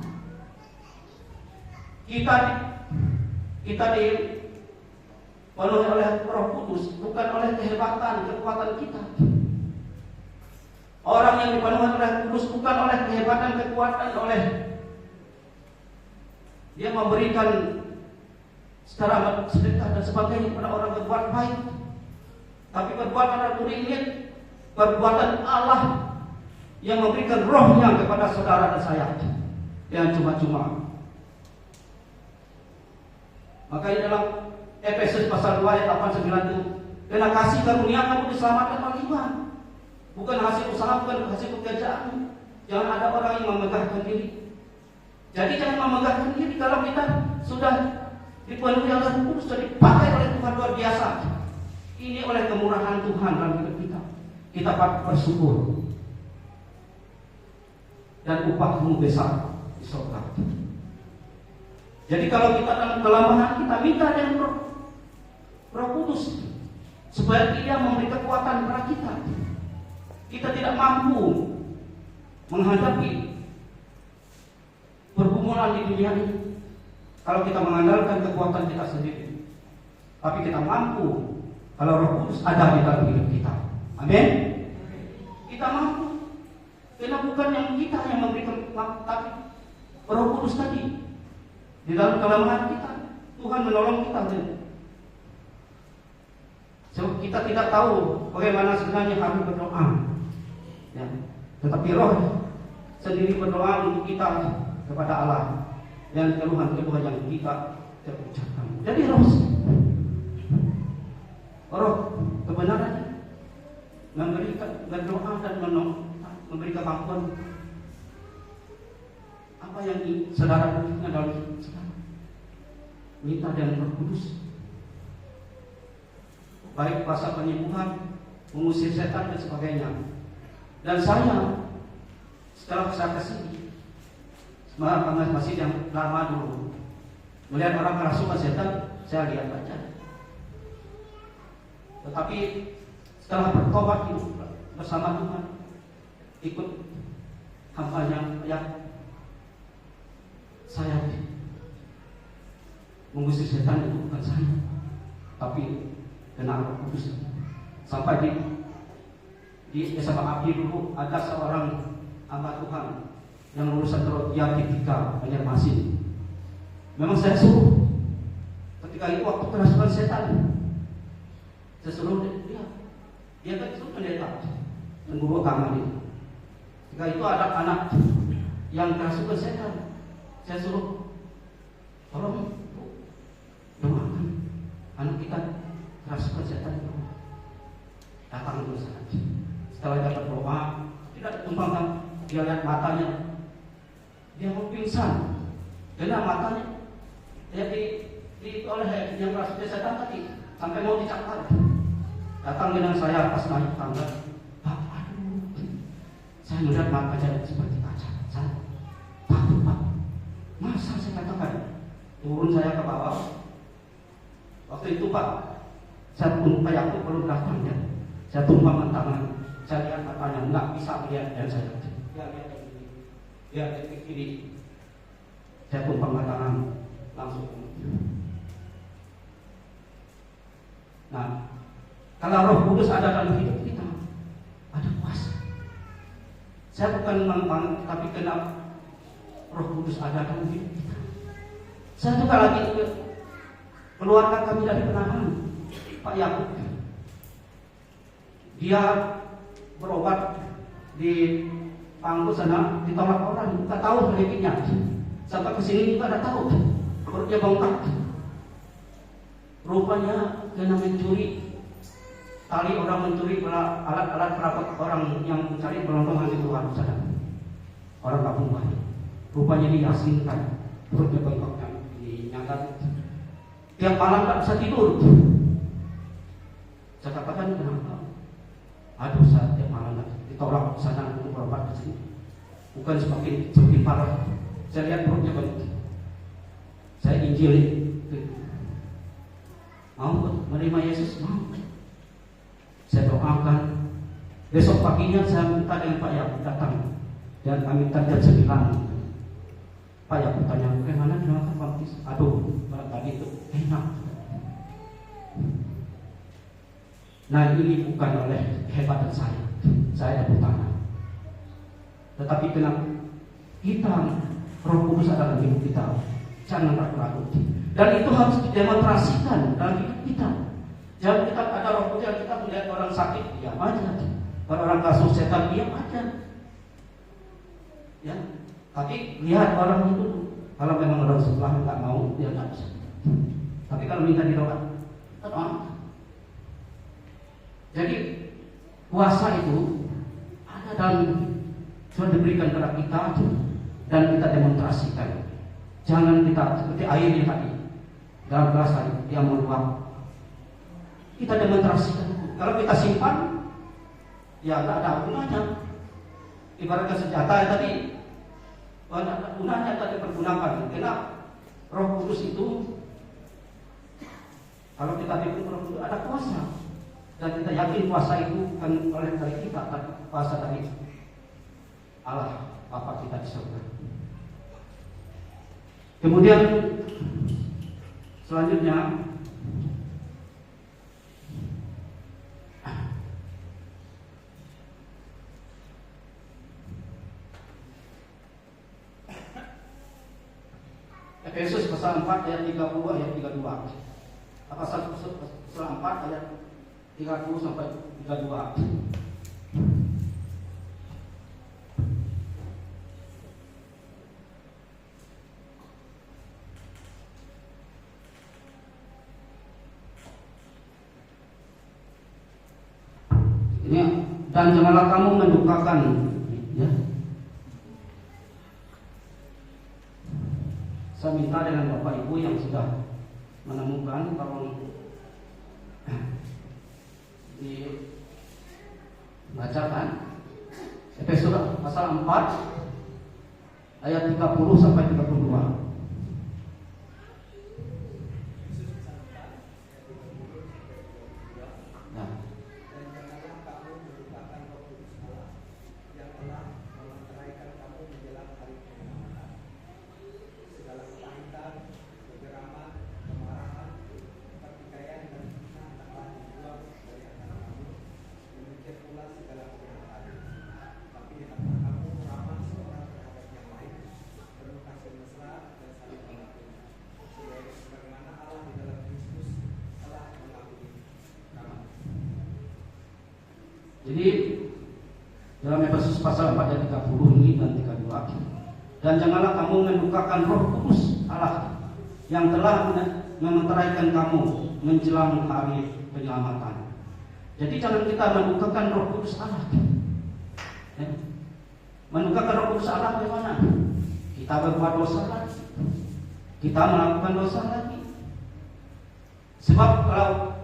Kita dipenuhi oleh Roh Kudus, bukan oleh kehebatan, kekuatan kita. Orang yang dipenuhi oleh Kudus bukan oleh kehebatan, kekuatan, oleh dia memberikan secara sedekah dan sebagainya kepada orang berbuat baik. Tapi perbuatan Roh ini perbuatan Allah yang memberikan rohnya kepada saudara dan saya yang cuma-cuma. Makanya dalam Efesus pasal 2 ayat 8-9 itu, karena kasih karunia kamu diselamatkan oleh iman, bukan hasil usaha, bukan hasil pekerjaan. Jangan ada orang yang memegahkan diri. Jadi jangan memegahkan diri kalau kita sudah dipenuhi oleh Roh Kudus, sudah dipakai oleh Tuhan luar biasa. Ini oleh kemurahan Tuhan dalam hidup kita. Kita patut bersyukur. Dan upahmu besar di surga. Jadi kalau kita dalam kelemahan, kita minta dengan Roh Kudus supaya Dia memberi kekuatan kepada kita. Kita tidak mampu menghadapi pergumulan di dunia ini kalau kita mengandalkan kekuatan kita sendiri. Tapi kita mampu kalau Roh Kudus ada di dalam hidup kita. Amin. Kita mampu. Karena bukan yang kita yang memberikan, tapi Roh Kudus tadi di dalam kelemahan kita. Tuhan menolong kita. So, kita tidak tahu bagaimana sebenarnya kami berdoa, ya. Tetapi Roh sendiri berdoa untuk kita kepada Allah dan keluhan-keluhan yang kita terucapkan. Jadi Roh kebenaran memberikan berdoa dan memberi kemampuan. Apa yang saudara butuhkan dalam hidup saudara? Minta dengan Roh Kudus. Baik kuasa penyembuhan, mengusir setan dan sebagainya. Dan saya setelah saya kesini, masih yang lama dulu, melihat orang kerasukan setan, saya lihat aja. Tetapi setelah bertobat hidup bersama Tuhan, ikut hambanya yang saya mengusir setan itu bukan saya, tapi kena Roh Kudus. Sampai di SMA Abdi dulu ada seorang hamba Tuhan yang lulusan Diabetika Banjarmasin. Memang saya suruh ketika itu waktu kerasukan setan, saya suruh dia kan suruh pendeta dan guru agama dia. Ketika itu ada anak yang kerasukan setan, saya suruh tolong doakan anak kita kerasukan setan. Datang ke sana. Setelah dapat doa, tidak tumpangkan, dia lihat matanya, dia mau pingsan. Karena matanya dia oleh yang kerasukan setan tadi sampai mau dicakar. Datang dengan saya pas naik tangga, Pak, aduh, saya melihat mata saya seperti kaca. Saya takut, Pak. Masa saya katakan turun saya ke bawah. Waktu itu Pak, saya pun kayak aku belum datang ya. Saya tumpangkan tangan, saya lihat matanya nggak bisa melihat dan saya lihat ke kiri. Saya tumpangkan tangan langsung. Nah, kalau Roh Kudus ada dalam hidup kita, ada kuasa. Saya bukan memang, tapi kenapa Roh Kudus ada dalam hidup kita. Saya juga lagi keluarga kami dari penahanan, Pak Yakub. Dia berobat di Pangku sana, ditolak orang, nggak tahu penyakitnya. Sampai kesini juga nggak tahu, perutnya bengkak. Rupanya karena mencuri tali, orang mencuri alat-alat perapat orang yang mencari pelontongan di luar sana. Orang kampung banyak. Rupanya diyasinkan, perutnya bengkaknya dinyatakan. Tiap malam tak bisa tidur. Saya katakan kenapa? Aduh, saya tiap malam ditolak sana untuk berobat ke sini. Bukan semakin parah. Saya lihat perutnya bengkak. Saya injili. Mau menerima Yesus? Mau. Saya doakan Besok paginya saya minta dengan Pak Yakub datang dan kami minta jam 9. Pak Yakub tanya, bagaimana dilakukan baptis? Aduh, barangkali itu enak. Nah, ini bukan oleh kehebatan saya. Saya ada tanah. Tetapi kenapa kita Roh Kudus adalah hidup kita? Jangan ragu-ragu. Dan itu harus didemonstrasikan dalam hidup kita. Jangan kita ada Roh Kudus, kita melihat orang sakit, diam aja. Kalau orang kasus setan, diam aja. Ya, tapi lihat orang itu. Kalau memang orang sebelah nggak mau, dia nggak bisa. Tapi kalau minta didoa, doa. Jadi puasa itu ada dan sudah diberikan kepada kita dan kita demonstrasikan. Jangan kita seperti air yang tadi dalam gelas tadi yang meluap. Kita demonstrasikan. Kalau kita simpan, ya nggak ada gunanya. Ibaratnya senjata yang tadi banyak gunanya tadi dipergunakan. Karena Roh Kudus itu kalau kita diberi Roh Kudus ada kuasa. Dan kita yakin puasa itu bukan oleh dari kita, tapi puasa dari Allah Bapa kita di surga. Kemudian selanjutnya Efesus pasal 4 ayat 30 ayat 32. Pasal 4 ayat 30 sampai 32. Ini dan janganlah kamu mendukakan, ya. Saya minta dengan Bapak Ibu yang sudah menemukan tolong dibacakan Efesus pasal 4 ayat 30 sampai 32. Jadi dalam Efesus pasal 4 ayat 30 ini dan 32. Dan janganlah kamu mendukakan Roh Kudus Allah yang telah mementeraikan kamu menjelang hari penyelamatan. Jadi jangan kita mendukakan Roh Kudus Allah. Ya. Mendukakan Roh Kudus Allah bagaimana? Kita berbuat dosa lagi. Kita melakukan dosa lagi. Sebab kalau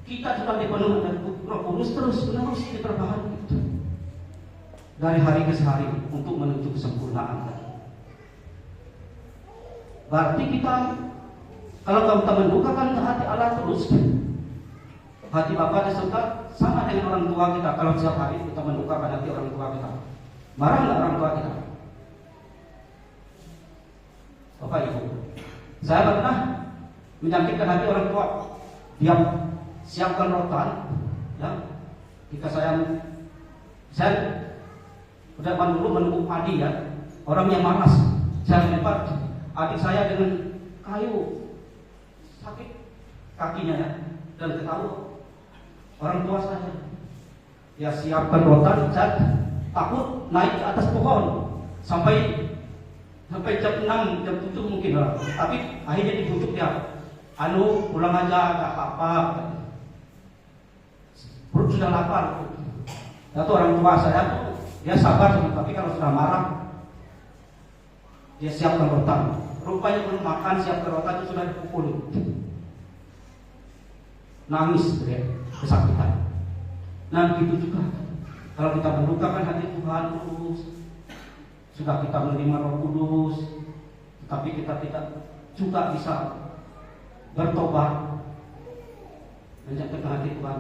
kita sudah dipenuhi dengan Roh Kudus terus-menerus diperbaharui dari hari ke hari untuk menuju kesempurnaan. Berarti kita kalau kita mendukakan hati Allah terus, hati Bapa di surga sama dengan orang tua kita. Kalau setiap hari kita mendukakan hati orang tua kita, marah nggak orang tua kita? Bapak Ibu, saya pernah menyampaikan hati orang tua. Dia siapkan rotan, ya. Jika saya udah dulu menunggu padi, ya. Orang yang malas, saya lempar adik saya dengan kayu, sakit kakinya, ya. Dan ketahu orang tua saya, ya siapkan rotan, saya takut naik ke atas pohon sampai jam 6, jam 7 mungkin lah. Tapi akhirnya dibujuk dia, pulang aja, gak apa-apa. Perut sudah lapar. Itu orang tua saya, dia sabar, tapi kalau sudah marah, dia siapkan rotan. Rupanya belum makan, siapkan rotan itu sudah dipukul. Nangis dia, kesakitan. Nah begitu juga, kalau kita mendukakan hati Tuhan terus, sudah kita menerima Roh Kudus, tapi kita tidak juga bisa bertobat, menjatuhkan hati Tuhan.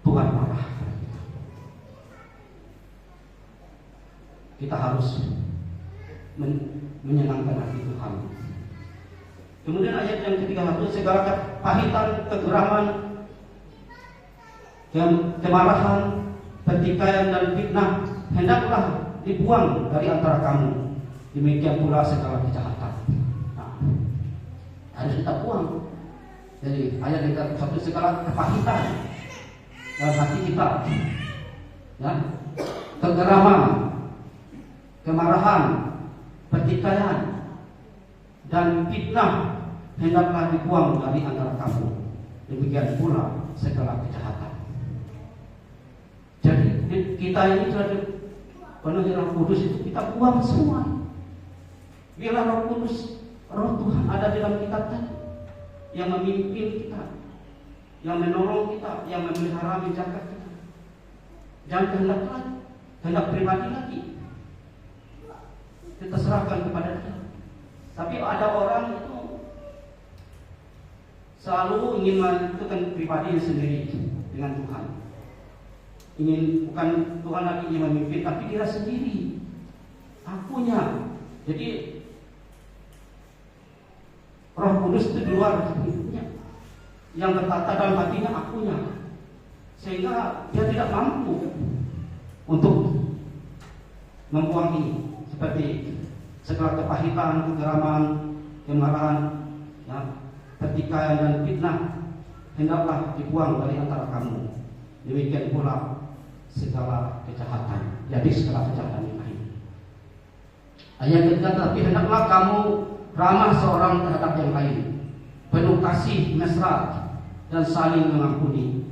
Tuhan marah. kita harus menyenangkan hati Tuhan. Kemudian ayat yang ke-31, segala kepahitan, kegeraman, kemarahan, pertikaian dan fitnah hendaklah dibuang dari antara kamu. Demikian pula segala kejahatan. Nah, harus kita buang. Jadi ayat yang ke-31, segala kepahitan dalam hati kita, ya, kegeraman, kemarahan, pertikaian dan fitnah hendaklah dibuang dari antara kamu. Demikian pula segala kejahatan. Jadi kita ini sudah penuh Roh Kudus, itu kita buang semua. Biarlah Roh Kudus, Roh Tuhan ada dalam kita tadi, yang memimpin kita, yang menolong kita, yang memelihara, menjaga kita. Jangan kehendak pribadi lagi kita serahkan kepada dia. Tapi ada orang itu selalu ingin menentukan pribadinya sendiri dengan Tuhan. Bukan Tuhan lagi yang memimpin, tapi dia sendiri, akunya. Jadi Roh Kudus itu di luar hidupnya, yang bertata dalam hatinya akunya, sehingga dia tidak mampu untuk membuang ini. Seperti segala kepahitan, kegeraman, kemarahan, ya, pertikaian dan fitnah hendaklah dibuang dari antara kamu. Demikian pula segala kejahatan. Jadi segala kejahatan yang lain. Ayat ketiga, tapi hendaklah kamu ramah seorang terhadap yang lain, penuh kasih, mesra, dan saling mengampuni,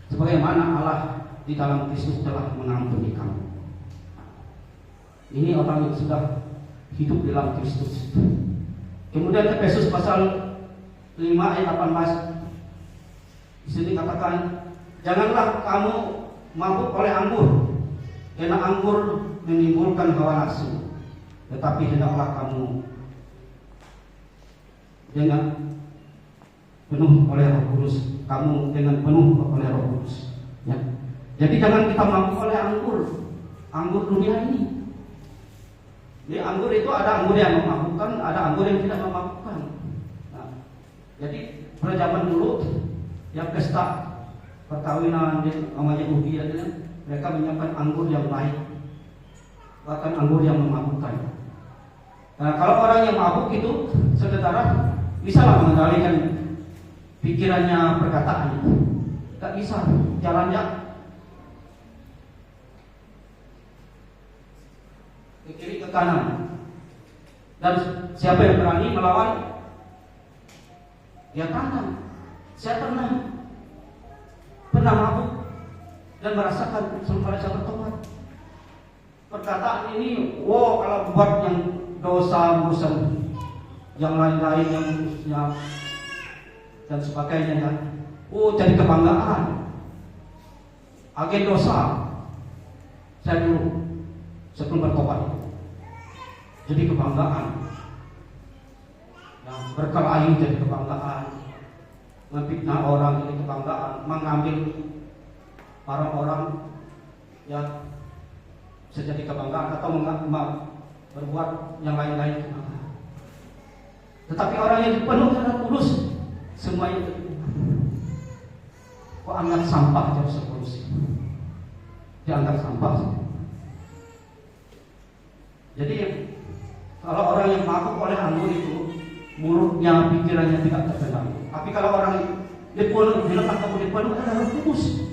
sebagaimana Allah di dalam Kristus telah mengampuni kamu. Ini orang yang sudah hidup dalam Kristus. Kemudian Efesus pasal 5 ayat 18, di sini katakan, janganlah kamu mabuk oleh anggur, karena anggur menimbulkan hawa nafsu, tetapi hendaklah kamu dengan penuh oleh Roh Kudus, kamu dengan penuh oleh Roh Kudus. Ya. Jadi jangan kita mabuk oleh anggur dunia ini. Di anggur itu ada anggur yang memabukkan, ada anggur yang tidak memabukkan. Nah, jadi pada zaman dulu yang pesta perkawinan namanya Yahudi, mereka menyiapkan anggur yang baik, bahkan anggur yang memabukkan. Nah, kalau orang yang mabuk itu saudara bisa lah mengendalikan pikirannya, perkataannya. Tak bisa jalannya ke kiri ke kanan. Dan siapa yang berani melawan, dia tantang. Saya pernah mabuk dan merasakan sampai saya bertobat. Perkataan ini, wow, kalau buat yang dosa, yang lain-lain, yang khususnya dan sebagainya, ya, jadi kebanggaan. Agen dosa saya dulu sebelum bertobat. Jadi kebanggaan, ya, berkelahi jadi kebanggaan, memfitnah orang jadi kebanggaan, mengambil orang-orang ya jadi kebanggaan, atau berbuat yang lain-lain kebanggaan. Tetapi orang yang penuh dengan Kudus, semuanya kok anggap sampah jadi solusi, dianggap sampah. Jadi kalau orang yang mabuk oleh anggur itu, mulutnya, pikirannya tidak terkendali. Tapi kalau orang dipenuhi, diletak kamu dipenuhi oleh Roh Kudus.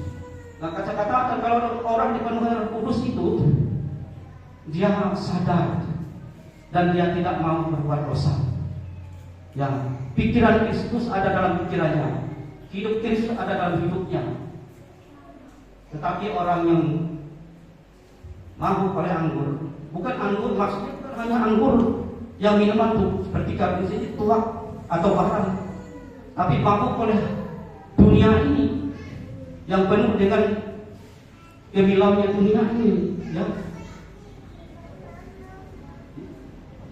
Nah, kata-kata kalau orang dipenuhi Roh Kudus itu, dia sadar dan dia tidak mau berbuat dosa. Ya, pikiran Kristus ada dalam pikirannya, hidup Kristus ada dalam hidupnya. Tetapi orang yang mabuk oleh anggur, bukan anggur maksudnya hanya anggur yang minuman tuh seperti kami sini tuak atau barang, tapi mabuk oleh dunia ini yang penuh dengan gemilaunya dunia ini, ya,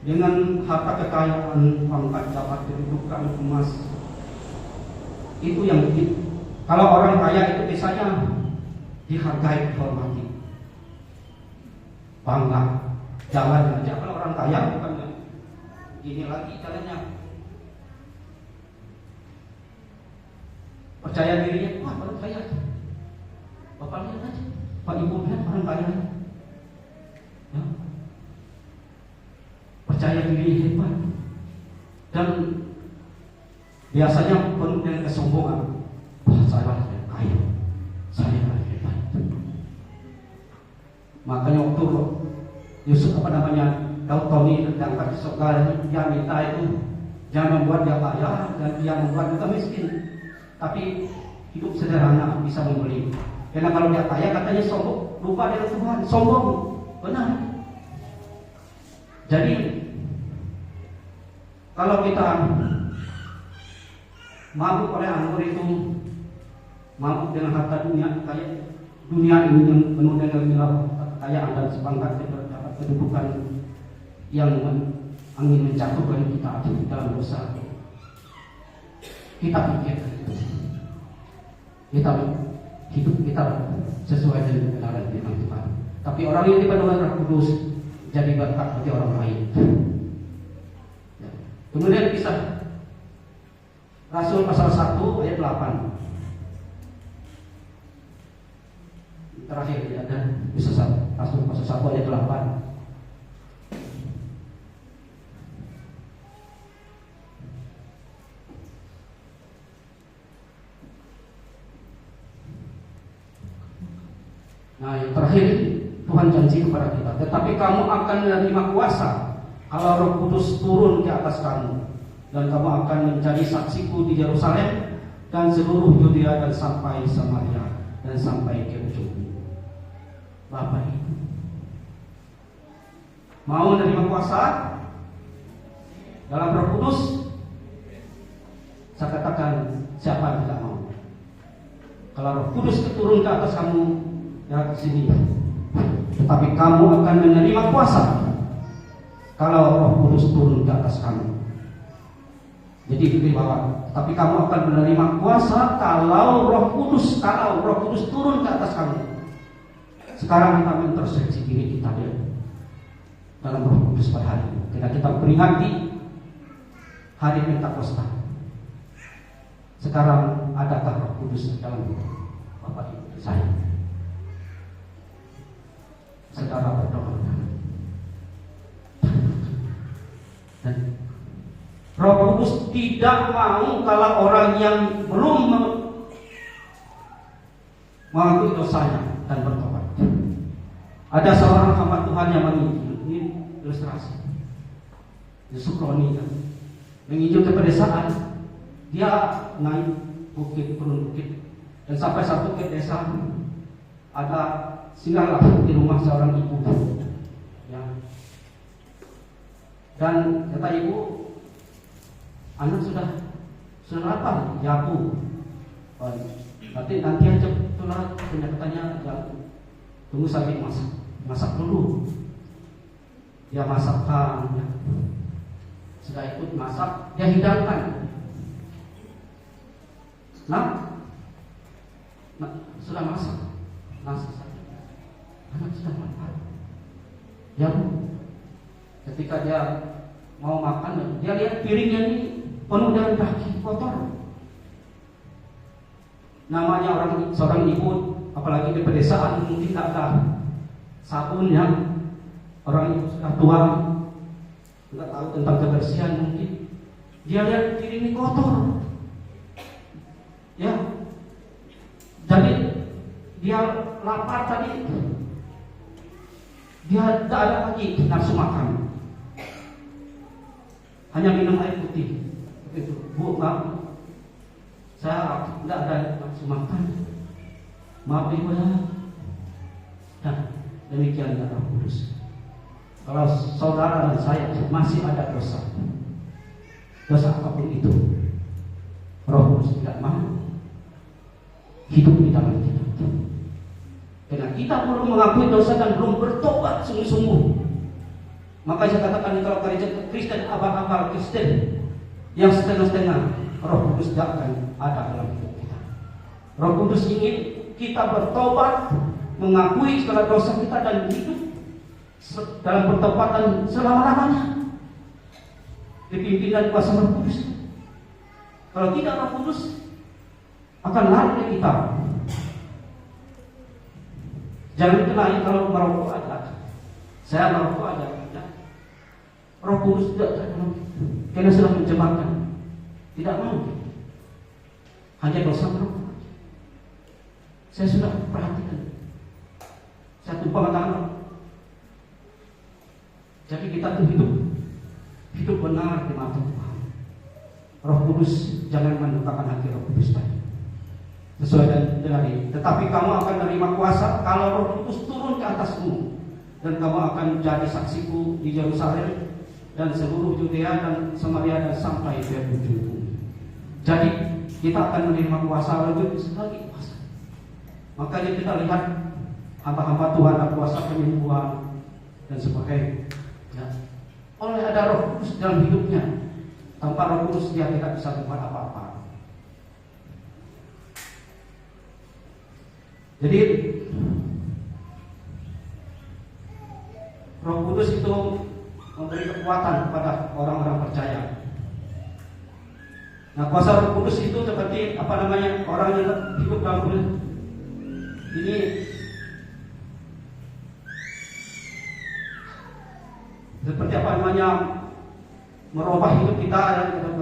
dengan harta kekayaan, pangkat, dapat, kedudukan, emas. Itu yang kalau orang kaya itu biasanya dihargai, dihormati. bangga jalan aja. Kalau orang kaya bukan gini lagi jalannya, percaya dirinya, wah orang kaya. Bapak lihat aja, Pak Ibu lihat orang kaya, ya. Percaya diri hebat, dan biasanya penuh dengan kesombongan. Wah, saya kaya, saya hebat. Makanya waktu Yusuf kalau Tony diangkat di surga, dia minta itu jangan membuat dia kaya dan dia membuat kita miskin, tapi hidup sederhana bisa membeli. Karena kalau dia kaya katanya sombong, lupa dengan Tuhan, sombong, benar. Jadi kalau kita mabuk oleh anggur itu, mabuk dengan harta dunia, kayak dunia ini yang penuh dengan kekayaan dan sepangkat dapat kedudukan yang angin menjatuhkan kita dalam dosa. Kita pikir kita hidup kita sesuai dengan kebenaran firman Tuhan. Tapi orang yang dipenuhi Roh Kudus jadi berkat bagi orang lain. Ya. Kemudian kisah Rasul pasal 1 ayat 8. Terakhir ada kisah Rasul pasal 1 ayat 8. Nah, yang terakhir Tuhan janji kepada kita, tetapi kamu akan menerima kuasa kalau Roh Kudus turun ke atas kamu, dan kamu akan menjadi saksiku di Yerusalem dan seluruh Yudea dan sampai Samaria dan sampai ke ujung bumi. Bapak Ibu, mau menerima kuasa dalam Roh Kudus? Saya katakan, siapa yang tidak mau? Kalau Roh Kudus turun ke atas kamu, ya ke sini. Tetapi kamu akan menerima kuasa kalau Roh Kudus turun ke atas kamu. Jadi di bawah. Tapi kamu akan menerima kuasa kalau Roh Kudus turun ke atas kamu. Sekarang kita introspeksi diri kita dalam Roh Kudus pada hari ini. Kita peringati hari Pentakosta. Sekarang adakah Roh Kudus dalam Bapak Ibu saya? Secara berdoa. Dan Roh Kudus tidak mau kalau orang yang belum mengakui dosanya dan bertobat. Ada seorang hamba Tuhan yang menginjil, ini ilustrasi. Yusuf Roni menginjil ke pedesaan. Dia naik bukit, turun bukit, dan sampai satu ke desa ada singgahlah di rumah seorang ibu, ya. Dan kata ibu, anak sudah lapar, ya Bu. Nanti aja itulah penyakitnya, ya, tunggu sampai masak dulu. Dia masakkan, ya. Sudah ikut masak, dia hidangkan. Nah, sudah masak, nasi. Anak sudah lapar. Ya Bu, ketika dia mau makan, dia lihat piringnya ini penuh dengan daging kotor. Namanya seorang ibu, apalagi di pedesaan, mungkin tidak ada sabun ya. Orang ibu sudah tua, tidak tahu tentang kebersihan mungkin. Dia lihat piring ini kotor. Ya, jadi dia lapar tadi. Dia tidak ada lagi nafsu makan, hanya minum air putih. Begitu, Bu, maaf, saya tidak ada nafsu makan. Maaf Ibu ya. Nah, demikian Roh Kudus. Kalau saudara dan saya masih ada dosa apapun itu, Roh Kudus tidak mau hidup di dalam kita. Karena kita belum mengakui dosa dan belum bertobat sungguh-sungguh. Maka saya katakan, kalau gereja Kristen, abal-abal Kristen yang setengah-setengah, Roh Kudus tidak akan ada dalam hidup kita. Roh Kudus ingin kita bertobat, mengakui segala dosa kita dan hidup dalam pertempatan selama-lamanya. Dipimpin dan kuasa Roh Kudus. Kalau tidak, Roh Kudus akan lari dari kita. Jangan kena kalau merokok aja. Saya merokok aja. Ya. Roh Kudus tidak karena sudah menjebakkan. Tidak mau. Hanya dosa merokok. Saya sudah perhatikan. Saya tumpang tangan. Jadi kita tuh hidup benar di mata Tuhan. Roh Kudus jangan mendukakan hati Roh Kudus tadi. Sesuai dengan ini. Tetapi kamu akan menerima kuasa kalau Roh Kudus turun ke atasmu, dan kamu akan jadi saksiku di Yerusalem dan seluruh Yudea dan Samaria dan sampai ke ujung bumi. Jadi kita akan menerima kuasa lebih lagi kuasa. Makanya kita lihat hamba-hamba Tuhan ada kuasa penyembuhan dan sebagainya. Ya. Oleh ada Roh Kudus dalam hidupnya. Tanpa Roh Kudus dia tidak bisa berbuat apa-apa. Jadi Roh Kudus itu memberi kekuatan kepada orang-orang percaya. Nah, kuasa Roh Kudus itu seperti orang yang hidup dalam ini seperti merubah hidup kita,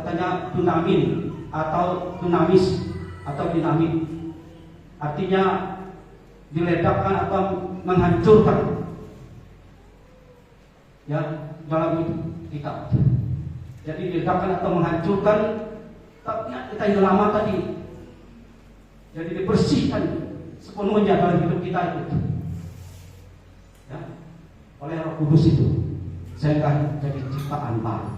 katanya dunamin atau dunamis atau dinamit. Artinya diledakkan atau menghancurkan ya dalam hidup kita. Jadi diledakkan atau menghancurkan kita yang lama tadi. Jadi dibersihkan sepenuhnya dalam hidup kita itu. Ya, oleh Roh Kudus itu. Sehingga jadi ciptaan baru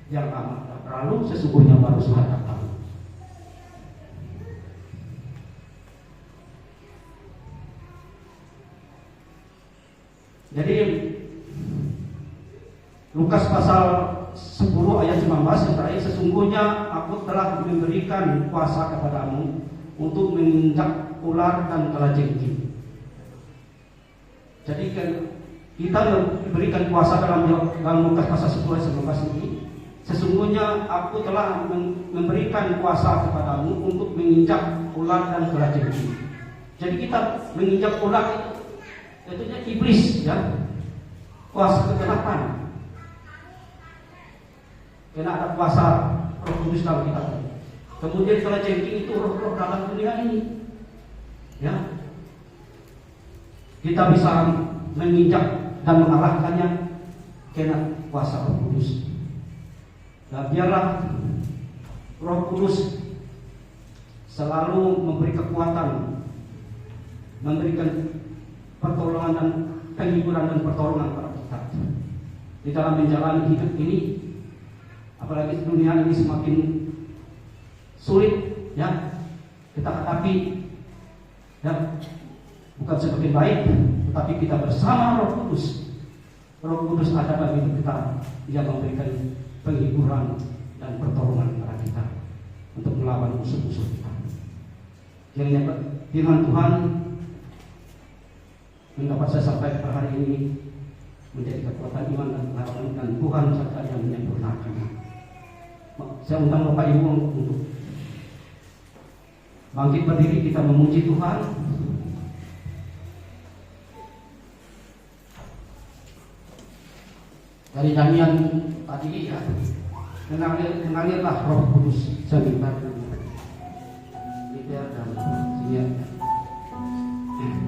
yang amat tak berlalu, sesungguhnya baru sudah datang. Jadi Lukas pasal 10 ayat 19 yang terakhir, sesungguhnya aku telah memberikan kuasa kepadamu untuk menginjak ular dan kalajengking. Jadi kita diberikan kuasa dalam Lukas pasal 10 ayat 19 ini. Sesungguhnya aku telah memberikan kuasa kepadamu untuk menginjak ular dan kalajengking. Jadi kita menginjak ular itu iblis, ya, kuasa kegelapan. Karena ada kuasa Roh Kudus dalam kita. Kemudian kalajengking itu roh-roh dalam dunia ini, ya. Kita bisa menginjak dan mengalahkannya karena kuasa Roh Kudus. Dan biarlah Roh Kudus selalu memberi kekuatan, memberikan pertolongan dan penghiburan dan pertolongan kepada kita di dalam menjalani hidup ini. Apalagi dunia ini semakin sulit, ya, kita hadapi, ya, bukan semakin baik, tetapi kita bersama Roh Kudus. Roh Kudus ada bagi kita, dia memberikan penghiburan dan pertolongan kepada kita untuk melawan musuh-musuh kita. Kiranya firman Tuhan yang dapat saya sampaikan pada hari ini menjadi kekuatan iman dan harapan, dan Tuhan saja yang menyempurnakannya. Saya undang Bapak Ibu untuk bangkit berdiri, kita memuji Tuhan. Dari nyanyian tadi, ya, mengalirlah Roh Kudus. Saya minta Gitar dan Sinyal. Yang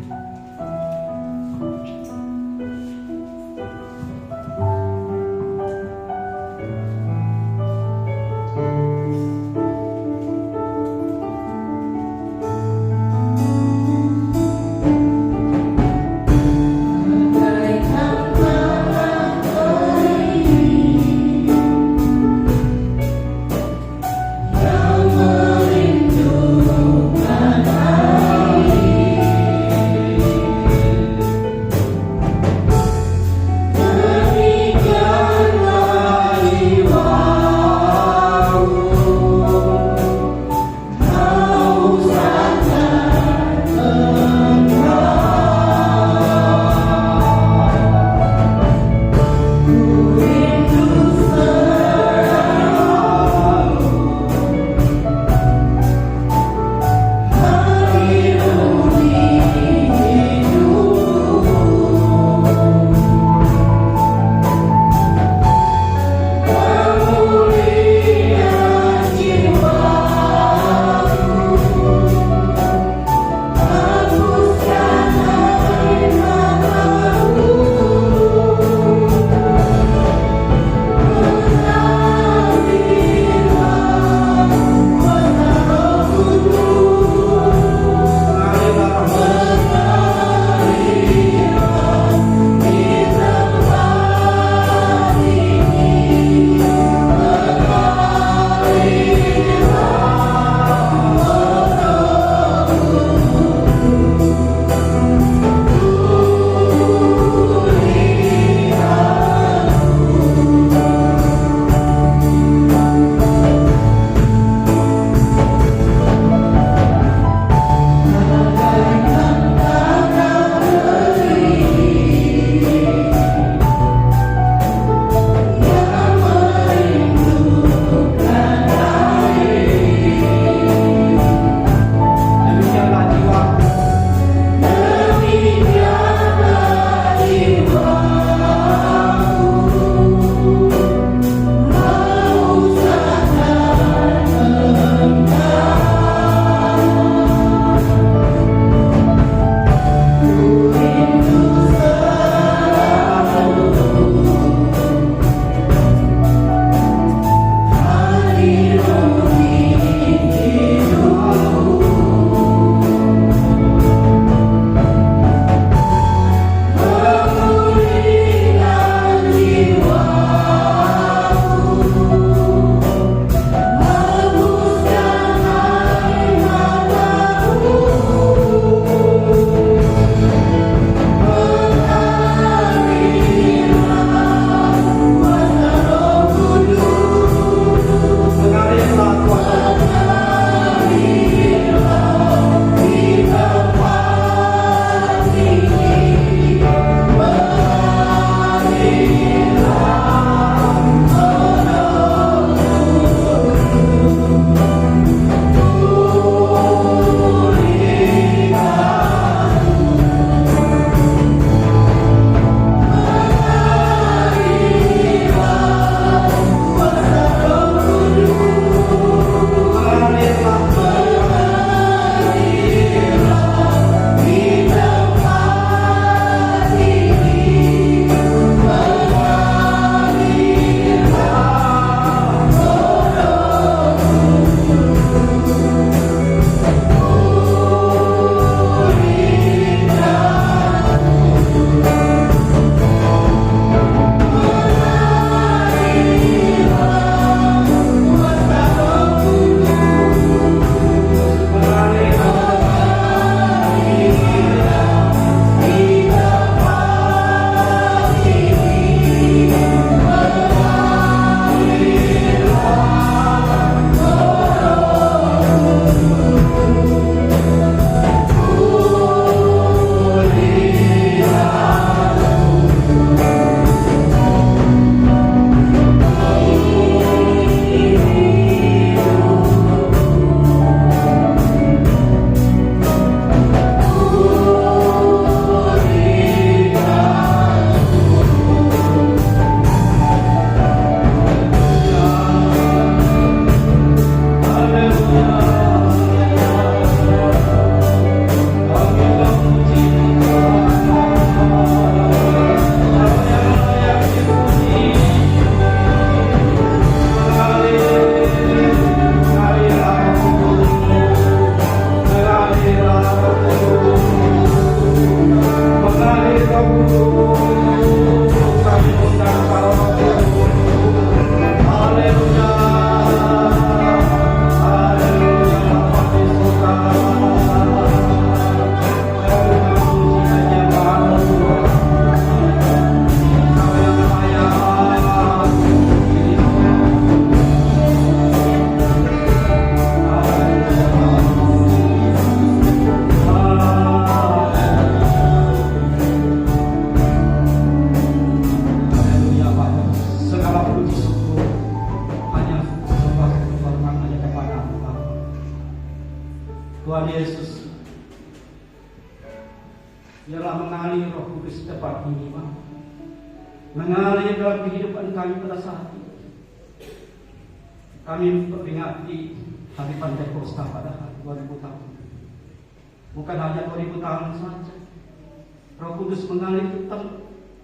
Tuhan Yesus, biarlah mengalir Roh Kudus tempat ini, Pak. Mengalir dalam kehidupan kami pada saat ini. Kami memperingati hari Pantekosta pada hari 2000 tahun. Bukan hanya 2000 tahun saja. Roh Kudus mengalir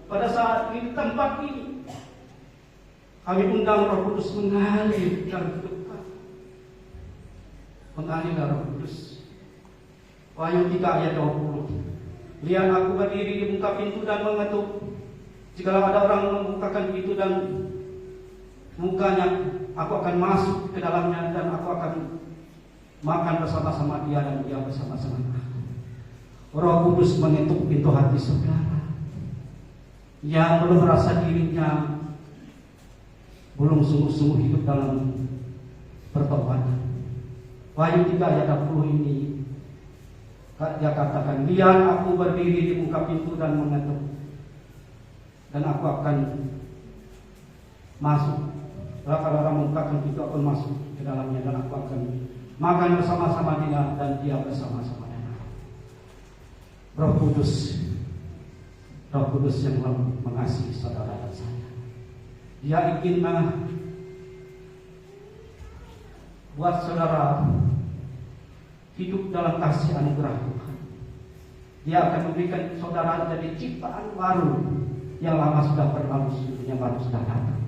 pada saat ini, tempat ini. Kami undang Roh Kudus mengalir dalam hidup kami. Mengalir Roh Kudus. Wahyu 3 ayat 20. Lihat aku berdiri di muka pintu dan mengetuk. Jikalau ada orang membukakan pintu dan mukanya, aku akan masuk ke dalamnya dan aku akan makan bersama-sama dia dan dia bersama-sama aku. Roh Kudus mengetuk pintu hati saudara yang belum merasa dirinya belum sungguh-sungguh hidup dalam pertobatan. Wahyu 3 ayat 20 ini dia katakan, lihat aku berdiri di muka pintu dan mengetuk, dan aku akan masuk. Kalau orang membukakan pintu, aku akan masuk ke dalamnya dan aku akan makan bersama-sama dia dan dia bersama-sama dengan aku. Roh Kudus yang mengasihi saudara dan saya. Dia ingin buat saudara hidup dalam kasih anugerah Tuhan. Dia akan memberikan saudara jadi ciptaan baru. Yang lama sudah berlalu, yang baru sudah datang.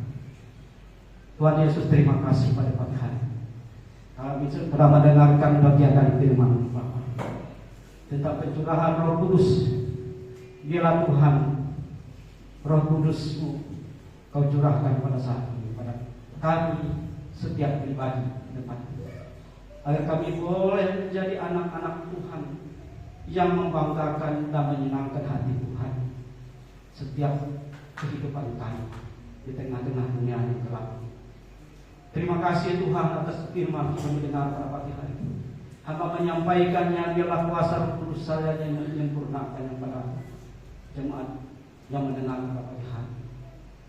Tuhan Yesus, terima kasih pada pagi hari. Kami sudah mendengarkan bagian dari firman Bapa tentang pencurahan Roh Kudus. Biarlah Tuhan, Roh Kudus-Mu Kau curahkan pada saat ini pada kami setiap pribadi depan, agar kami boleh menjadi anak-anak Tuhan yang membanggakan dan menyenangkan hati Tuhan setiap kehidupan kami di tengah-tengah dunia yang gelap. Terima kasih Tuhan atas firman yang mendengar pada pagi hari ini. Hamba menyampaikannya, biarlah kuasa Roh Kudus saya yang menyempurnakan pada jemaat yang mendengar pada pagi hari.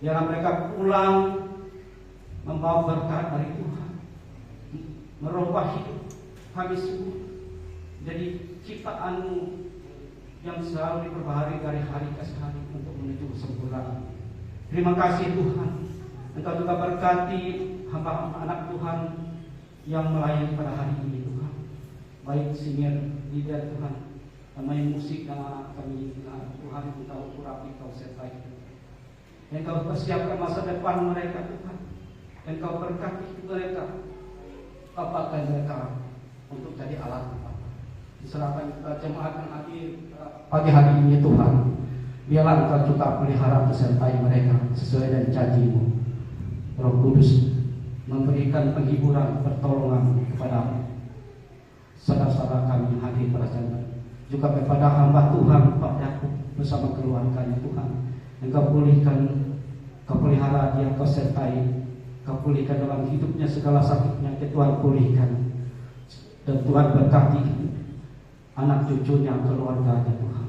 Biarlah mereka pulang membawa berkat dari Tuhan, merubah hidup kami semua jadi ciptaan-Mu yang selalu diperbaharui dari hari ke hari untuk menuju kesempurnaan. Terima kasih Tuhan, Engkau juga berkati hamba-hamba anak Tuhan yang melayani pada hari ini Tuhan, baik senior leader Tuhan, pemain musik dan anak kami Tuhan, Engkau urapi, Engkau sertai, Engkau persiapkan masa depan mereka Tuhan, Engkau berkati mereka, papakan mereka untuk jadi alat diserahkan kita jemaat yang hadir pagi hari ini Tuhan. Biarlah Engkau juga pelihara menyertai mereka sesuai dengan janji-Mu. Roh Kudus memberikan penghiburan, pertolongan kepada saudara-saudara kami yang hadir pada sana. Juga kepada hamba Tuhan Pak Yakub bersama keluarganya Tuhan. Engkau pulihkan, Kau pelihara dia, Kau sertai, Kau pulihkan dalam hidupnya segala sakit penyakit Tuhan pulihkan. Dan Tuhan berkati anak cucunya, keluarganya Tuhan.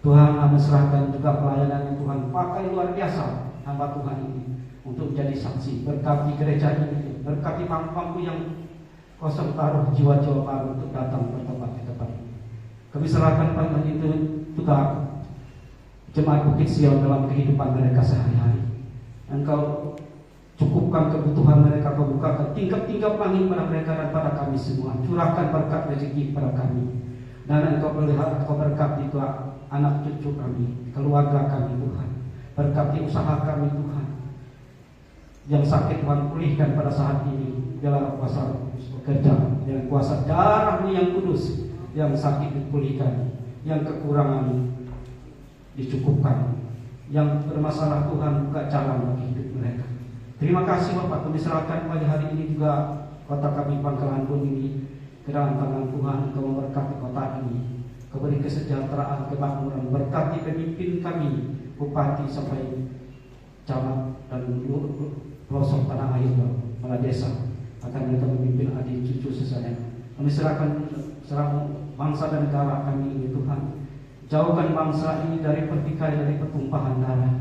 Tuhan, kami serahkan juga pelayanannya Tuhan, pakai luar biasa hamba Tuhan ini untuk menjadi saksi. Berkati gereja ini, berkati bangku yang kosong taruh jiwa-jiwa baru untuk datang bertobat ke depan. Kami serahkan pelayanan itu juga jemaat Bukit Sion dalam kehidupan mereka sehari-hari. Engkau cukupkan kebutuhan mereka, Kau bukakan tingkap-tingkap langit pada mereka dan pada kami semua. Curahkan berkat rezeki pada kami. Dan Engkau pelihara, Engkau berkati juga anak cucu kami, keluarga kami Tuhan. Berkati usaha kami Tuhan. Yang sakit Tuhan pulihkan pada saat ini. Biarlah kuasa bekerja, yang kuasa darah-Mu yang kudus, yang sakit dipulihkan, yang kekurangan dicukupkan, yang bermasalah Tuhan buka jalan bagi hidup mereka. Terima kasih Bapak, kami serahkan pagi hari ini juga kota kami Pangkalan Bun ini ke dalam tangan Tuhan. Engkau memberkati kota ini, Kau beri kesejahteraan, kemakmuran, berkati pemimpin kami, bupati sampai camat dan pelosok tanah air, kepala desa, akan mereka memimpin adik cucu sesayang. Kami serahkan bangsa dan negara kami ini Tuhan. Jauhkan bangsa ini dari pertikaian, dari pertumpahan darah.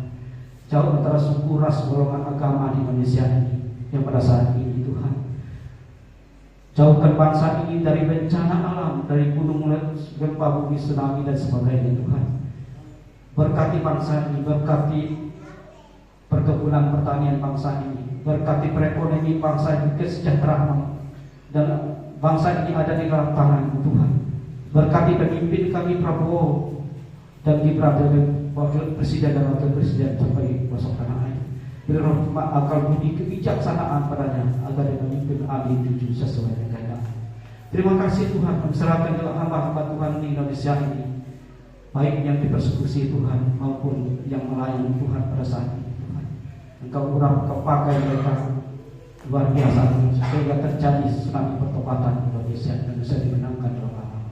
Jauh antara suku, ras, golongan, agama di Indonesia ini yang pada saat ini Tuhan. Jauhkan bangsa ini dari bencana alam, dari gunung meletus, gempa bumi, tsunami dan sebagainya Tuhan. Berkati bangsa ini, berkati perkebunan pertanian bangsa ini, berkati perekonomian bangsa ini, kesejahteraan dan bangsa ini ada di dalam tangan Tuhan. Berkati pemimpin kami Prabowo dan Gibran, wakil presiden dan wakil presiden sampai pelosok tanah air. Beri rahmat, akal budi, kebijaksanaan padanya agar dia memimpin adik cucu sesuai dengan kehendak. Terima kasih Tuhan, kami serahkan juga hamba-hamba Tuhan di Indonesia ini, baik yang dipersekusi Tuhan maupun yang melayani Tuhan pada saat ini Tuhan. Engkau urap, Engkau pakai mereka luar biasa sehingga terjadi tsunami pertobatan Indonesia dan bisa dimenangkan dalam alam.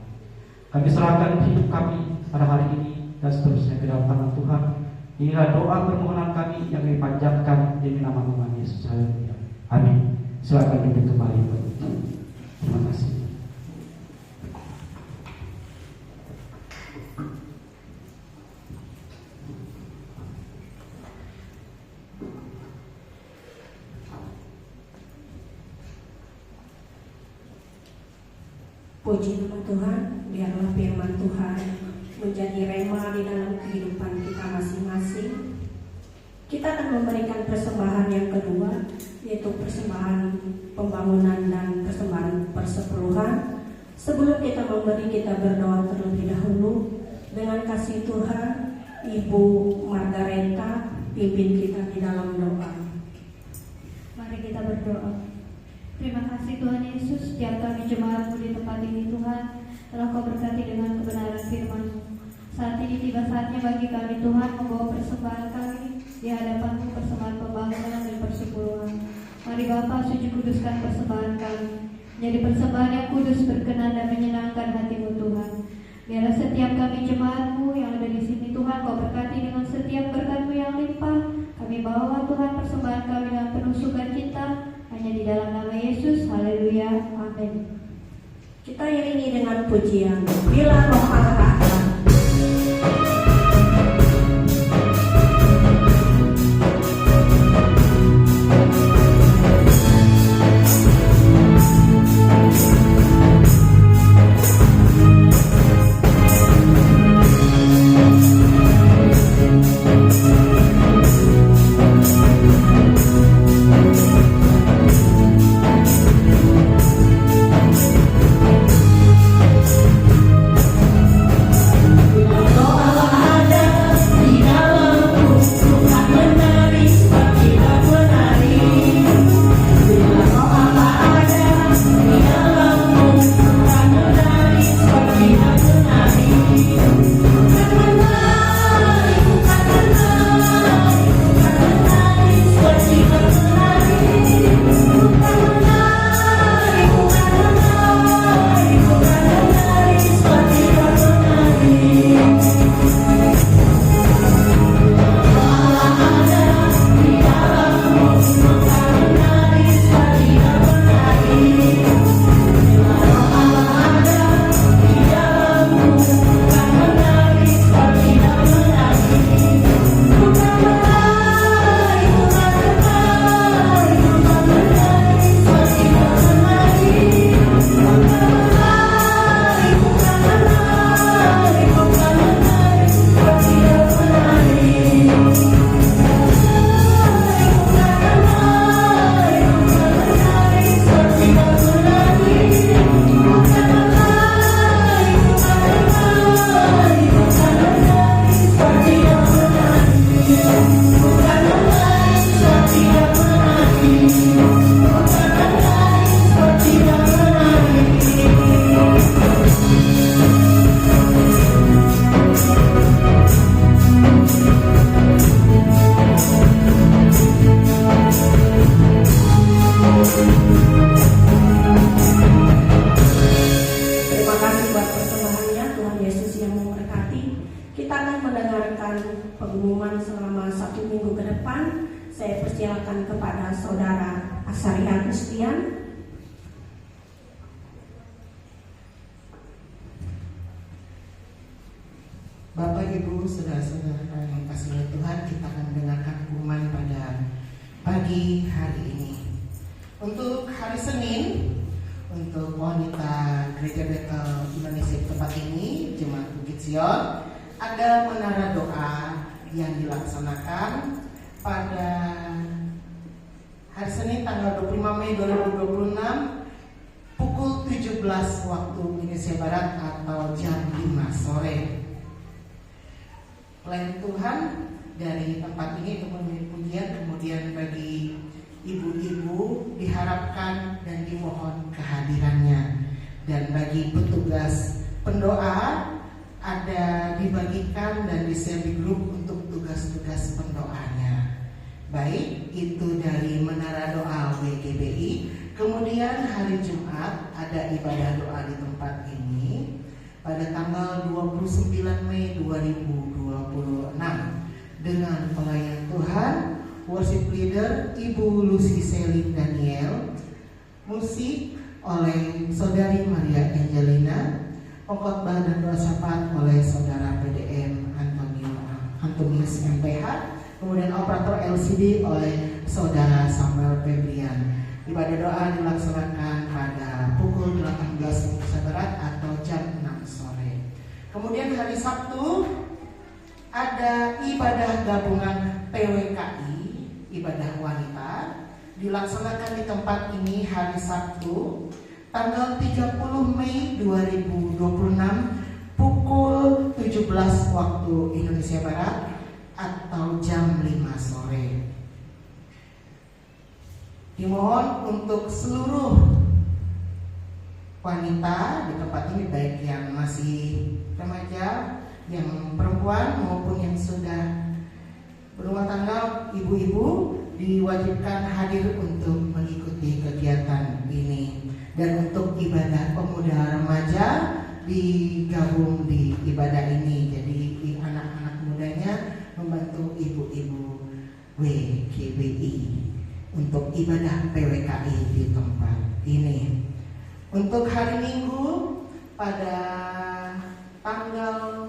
Kami serahkan hidup kami pada hari ini dan seterusnya ke dalam tangan Tuhan. Inilah doa permohonan kami yang dipanjatkan demi nama Tuhan Yesus. Haleluya. Amin. Silakan duduk kembali. Terima kasih. Puji nama Tuhan, biarlah firman Tuhan menjadi rema di dalam kehidupan kita masing-masing. Kita akan memberikan persembahan yang kedua, yaitu persembahan pembangunan dan persembahan persepuluhan. Sebelum kita memberi, kita berdoa terlebih dahulu. Dengan kasih Tuhan, Ibu Margareta pimpin kita di dalam doa. Mari kita berdoa. Terima kasih Tuhan Yesus, setiap kami jemaat-Mu di tempat ini Tuhan, telah Kau berkati dengan kebenaran firman-Mu. Saat ini tiba saatnya bagi kami Tuhan membawa persembahan kami di hadapan-Mu, persembahan pembangunan dan persepuluhan. Mari Bapa, suci kuduskan persembahan kami menjadi persembahan yang kudus, berkenan dan menyenangkan hati-Mu Tuhan. Biarlah setiap kami jemaat-Mu yang ada di sini Tuhan, Kau berkati dengan setiap berkat-Mu yang limpah. Kami bawa Tuhan persembahan kami dalam penuh sukacita, hanya di dalam nama Yesus. Haleluya. Amin. Kita iringi dengan pujian Bila Roh Allah datang. harapan, saya persilakan kepada Saudara Asarian Ustian. Bapak, Ibu, saudara-saudara yang kasih oleh Tuhan, kita akan mendengarkan firman pada pagi hari ini. Untuk hari Senin, untuk wanita Gereja Betel Indonesia di tempat ini, Jemaat Bukit Sion, ada menara doa yang dilaksanakan pada hari Senin tanggal 25 Mei 2026 pukul 17 waktu Indonesia Barat atau jam 5 sore. Pelayan Tuhan dari tempat ini untuk memberi pujian, kemudian bagi ibu-ibu diharapkan dan dimohon kehadirannya, dan bagi petugas pendoa ada dibagikan dan di-share di grup untuk tugas-tugas pendoanya. Baik, itu dari Menara Doa WGBI. Kemudian hari Jumat ada ibadah doa di tempat ini pada tanggal 29 Mei 2026 dengan pelayan Tuhan, worship leader Ibu Lucy Selin Daniel, musik oleh Saudari Maria Angelina, pengkhotbah dan doa syafaat oleh Saudara PDM Antonius MPH, kemudian operator LCD oleh Saudara Samuel Febrian. Ibadah doa dilaksanakan pada pukul 18 Indonesia Barat atau jam 6 sore. Kemudian hari Sabtu ada ibadah gabungan PWKI, ibadah wanita, dilaksanakan di tempat ini hari Sabtu tanggal 30 Mei 2026 pukul 17 waktu Indonesia Barat atau jam 5 sore. Dimohon untuk seluruh wanita di tempat ini, baik yang masih remaja, yang perempuan maupun yang sudah berumah tangga, ibu-ibu diwajibkan hadir untuk mengikuti kegiatan ini. Dan untuk ibadah pemuda remaja digabung di ibadah ini. Jadi anak-anak mudanya membantu ibu-ibu WGBI untuk ibadah PWKI di tempat ini. Untuk hari Minggu pada tanggal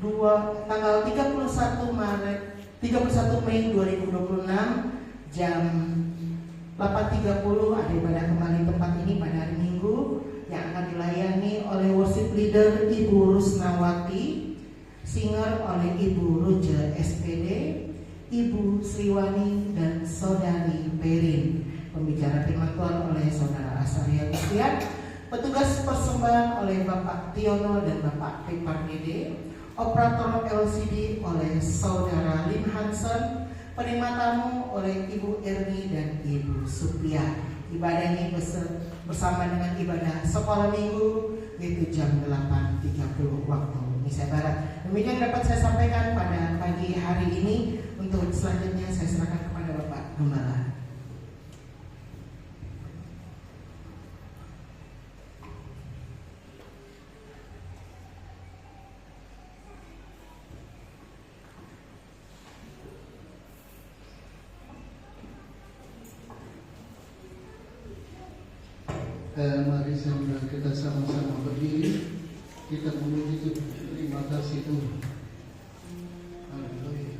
31 Mei 2026 jam 8.30 ada ibadah kembali tempat ini pada hari Minggu yang akan dilayani oleh worship leader Ibu Rusnawati, singer oleh Ibu Roja SPD, Ibu Sriwani dan Saudari Perin. Pembicara firman Tuhan oleh Saudara Asaria Gustian. Petugas persembahan oleh Bapak Tiono dan Bapak Pepar Dede. Operator LCD oleh Saudara Lin Hansen. Penerima tamu oleh Ibu Erni dan Ibu Supia. Ibadah ini bersama dengan ibadah sekolah minggu yaitu jam 8.30 waktu Indonesia Barat. Demikian dapat saya sampaikan pada pagi hari ini. Untuk selanjutnya saya serahkan kepada Bapak Gembala. Mari saudara kita sama-sama berdiri, kita memuji Tuhan. Terima kasih Tuhan. Haleluya.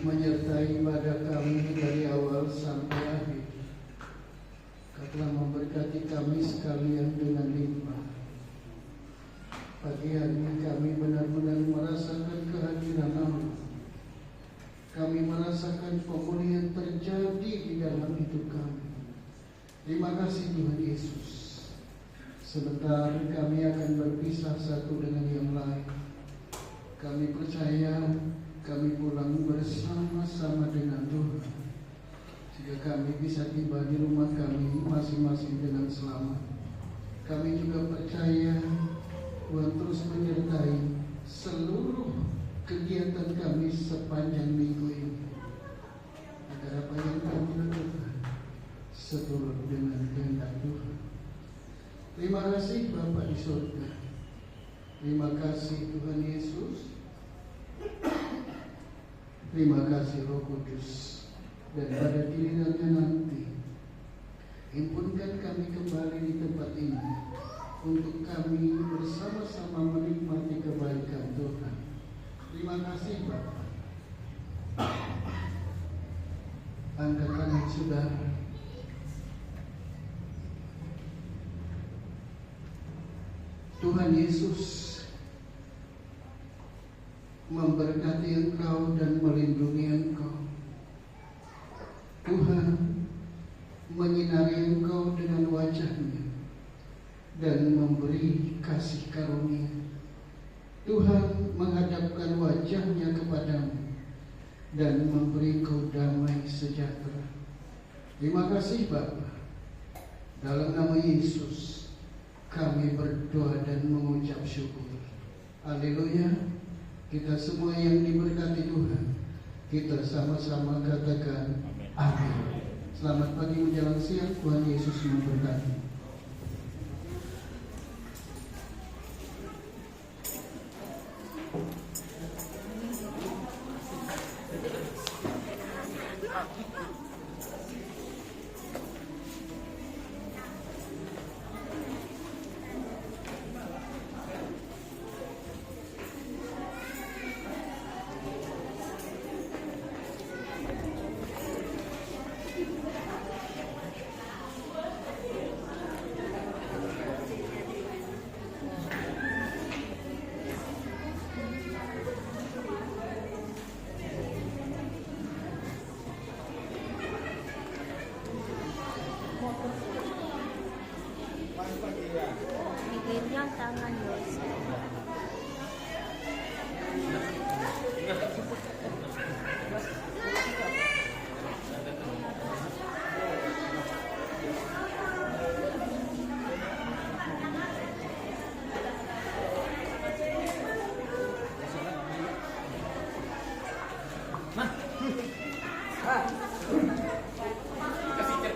menyertai pada kami dari awal sampai akhir. Kau telah memberkati kami sekalian dengan limpah. Pagi hari ini kami benar-benar merasakan kehadiran Allah. Kami merasakan pemulihan terjadi di dalam hidup kami. Terima kasih Tuhan Yesus. Sebentar kami akan berpisah satu dengan yang lain. Kami percaya kami pulang bersama-sama dengan Tuhan, jika kami bisa tiba di rumah kami masing-masing dengan selamat. Kami juga percaya Tuhan terus menyertai seluruh kegiatan kami sepanjang minggu ini, agar apa yang kami lakukan seturut dengan kehendak Tuhan. Terima kasih Bapa di surga. Terima kasih Tuhan Yesus. Terima kasih Roh Kudus. Dan pada gilirannya nanti, himpunkan kami kembali di tempat ini untuk kami bersama-sama menikmati kebaikan Tuhan. Terima kasih Bapa. Angkat tangan saudara. Tuhan Yesus memberkati engkau dan melindungi engkau. Tuhan menyinari engkau dengan wajah-Nya dan memberi kasih karunia. Tuhan menghadapkan wajah-Nya kepadamu dan memberi engkau damai sejahtera. Terima kasih Bapa. Dalam nama Yesus kami berdoa dan mengucap syukur. Haleluya. Kita semua yang diberkati Tuhan, kita sama-sama katakan amin. Selamat pagi menjelang siang. Tuhan Yesus memberkati. Digenjang tangan dosa. Kasih cek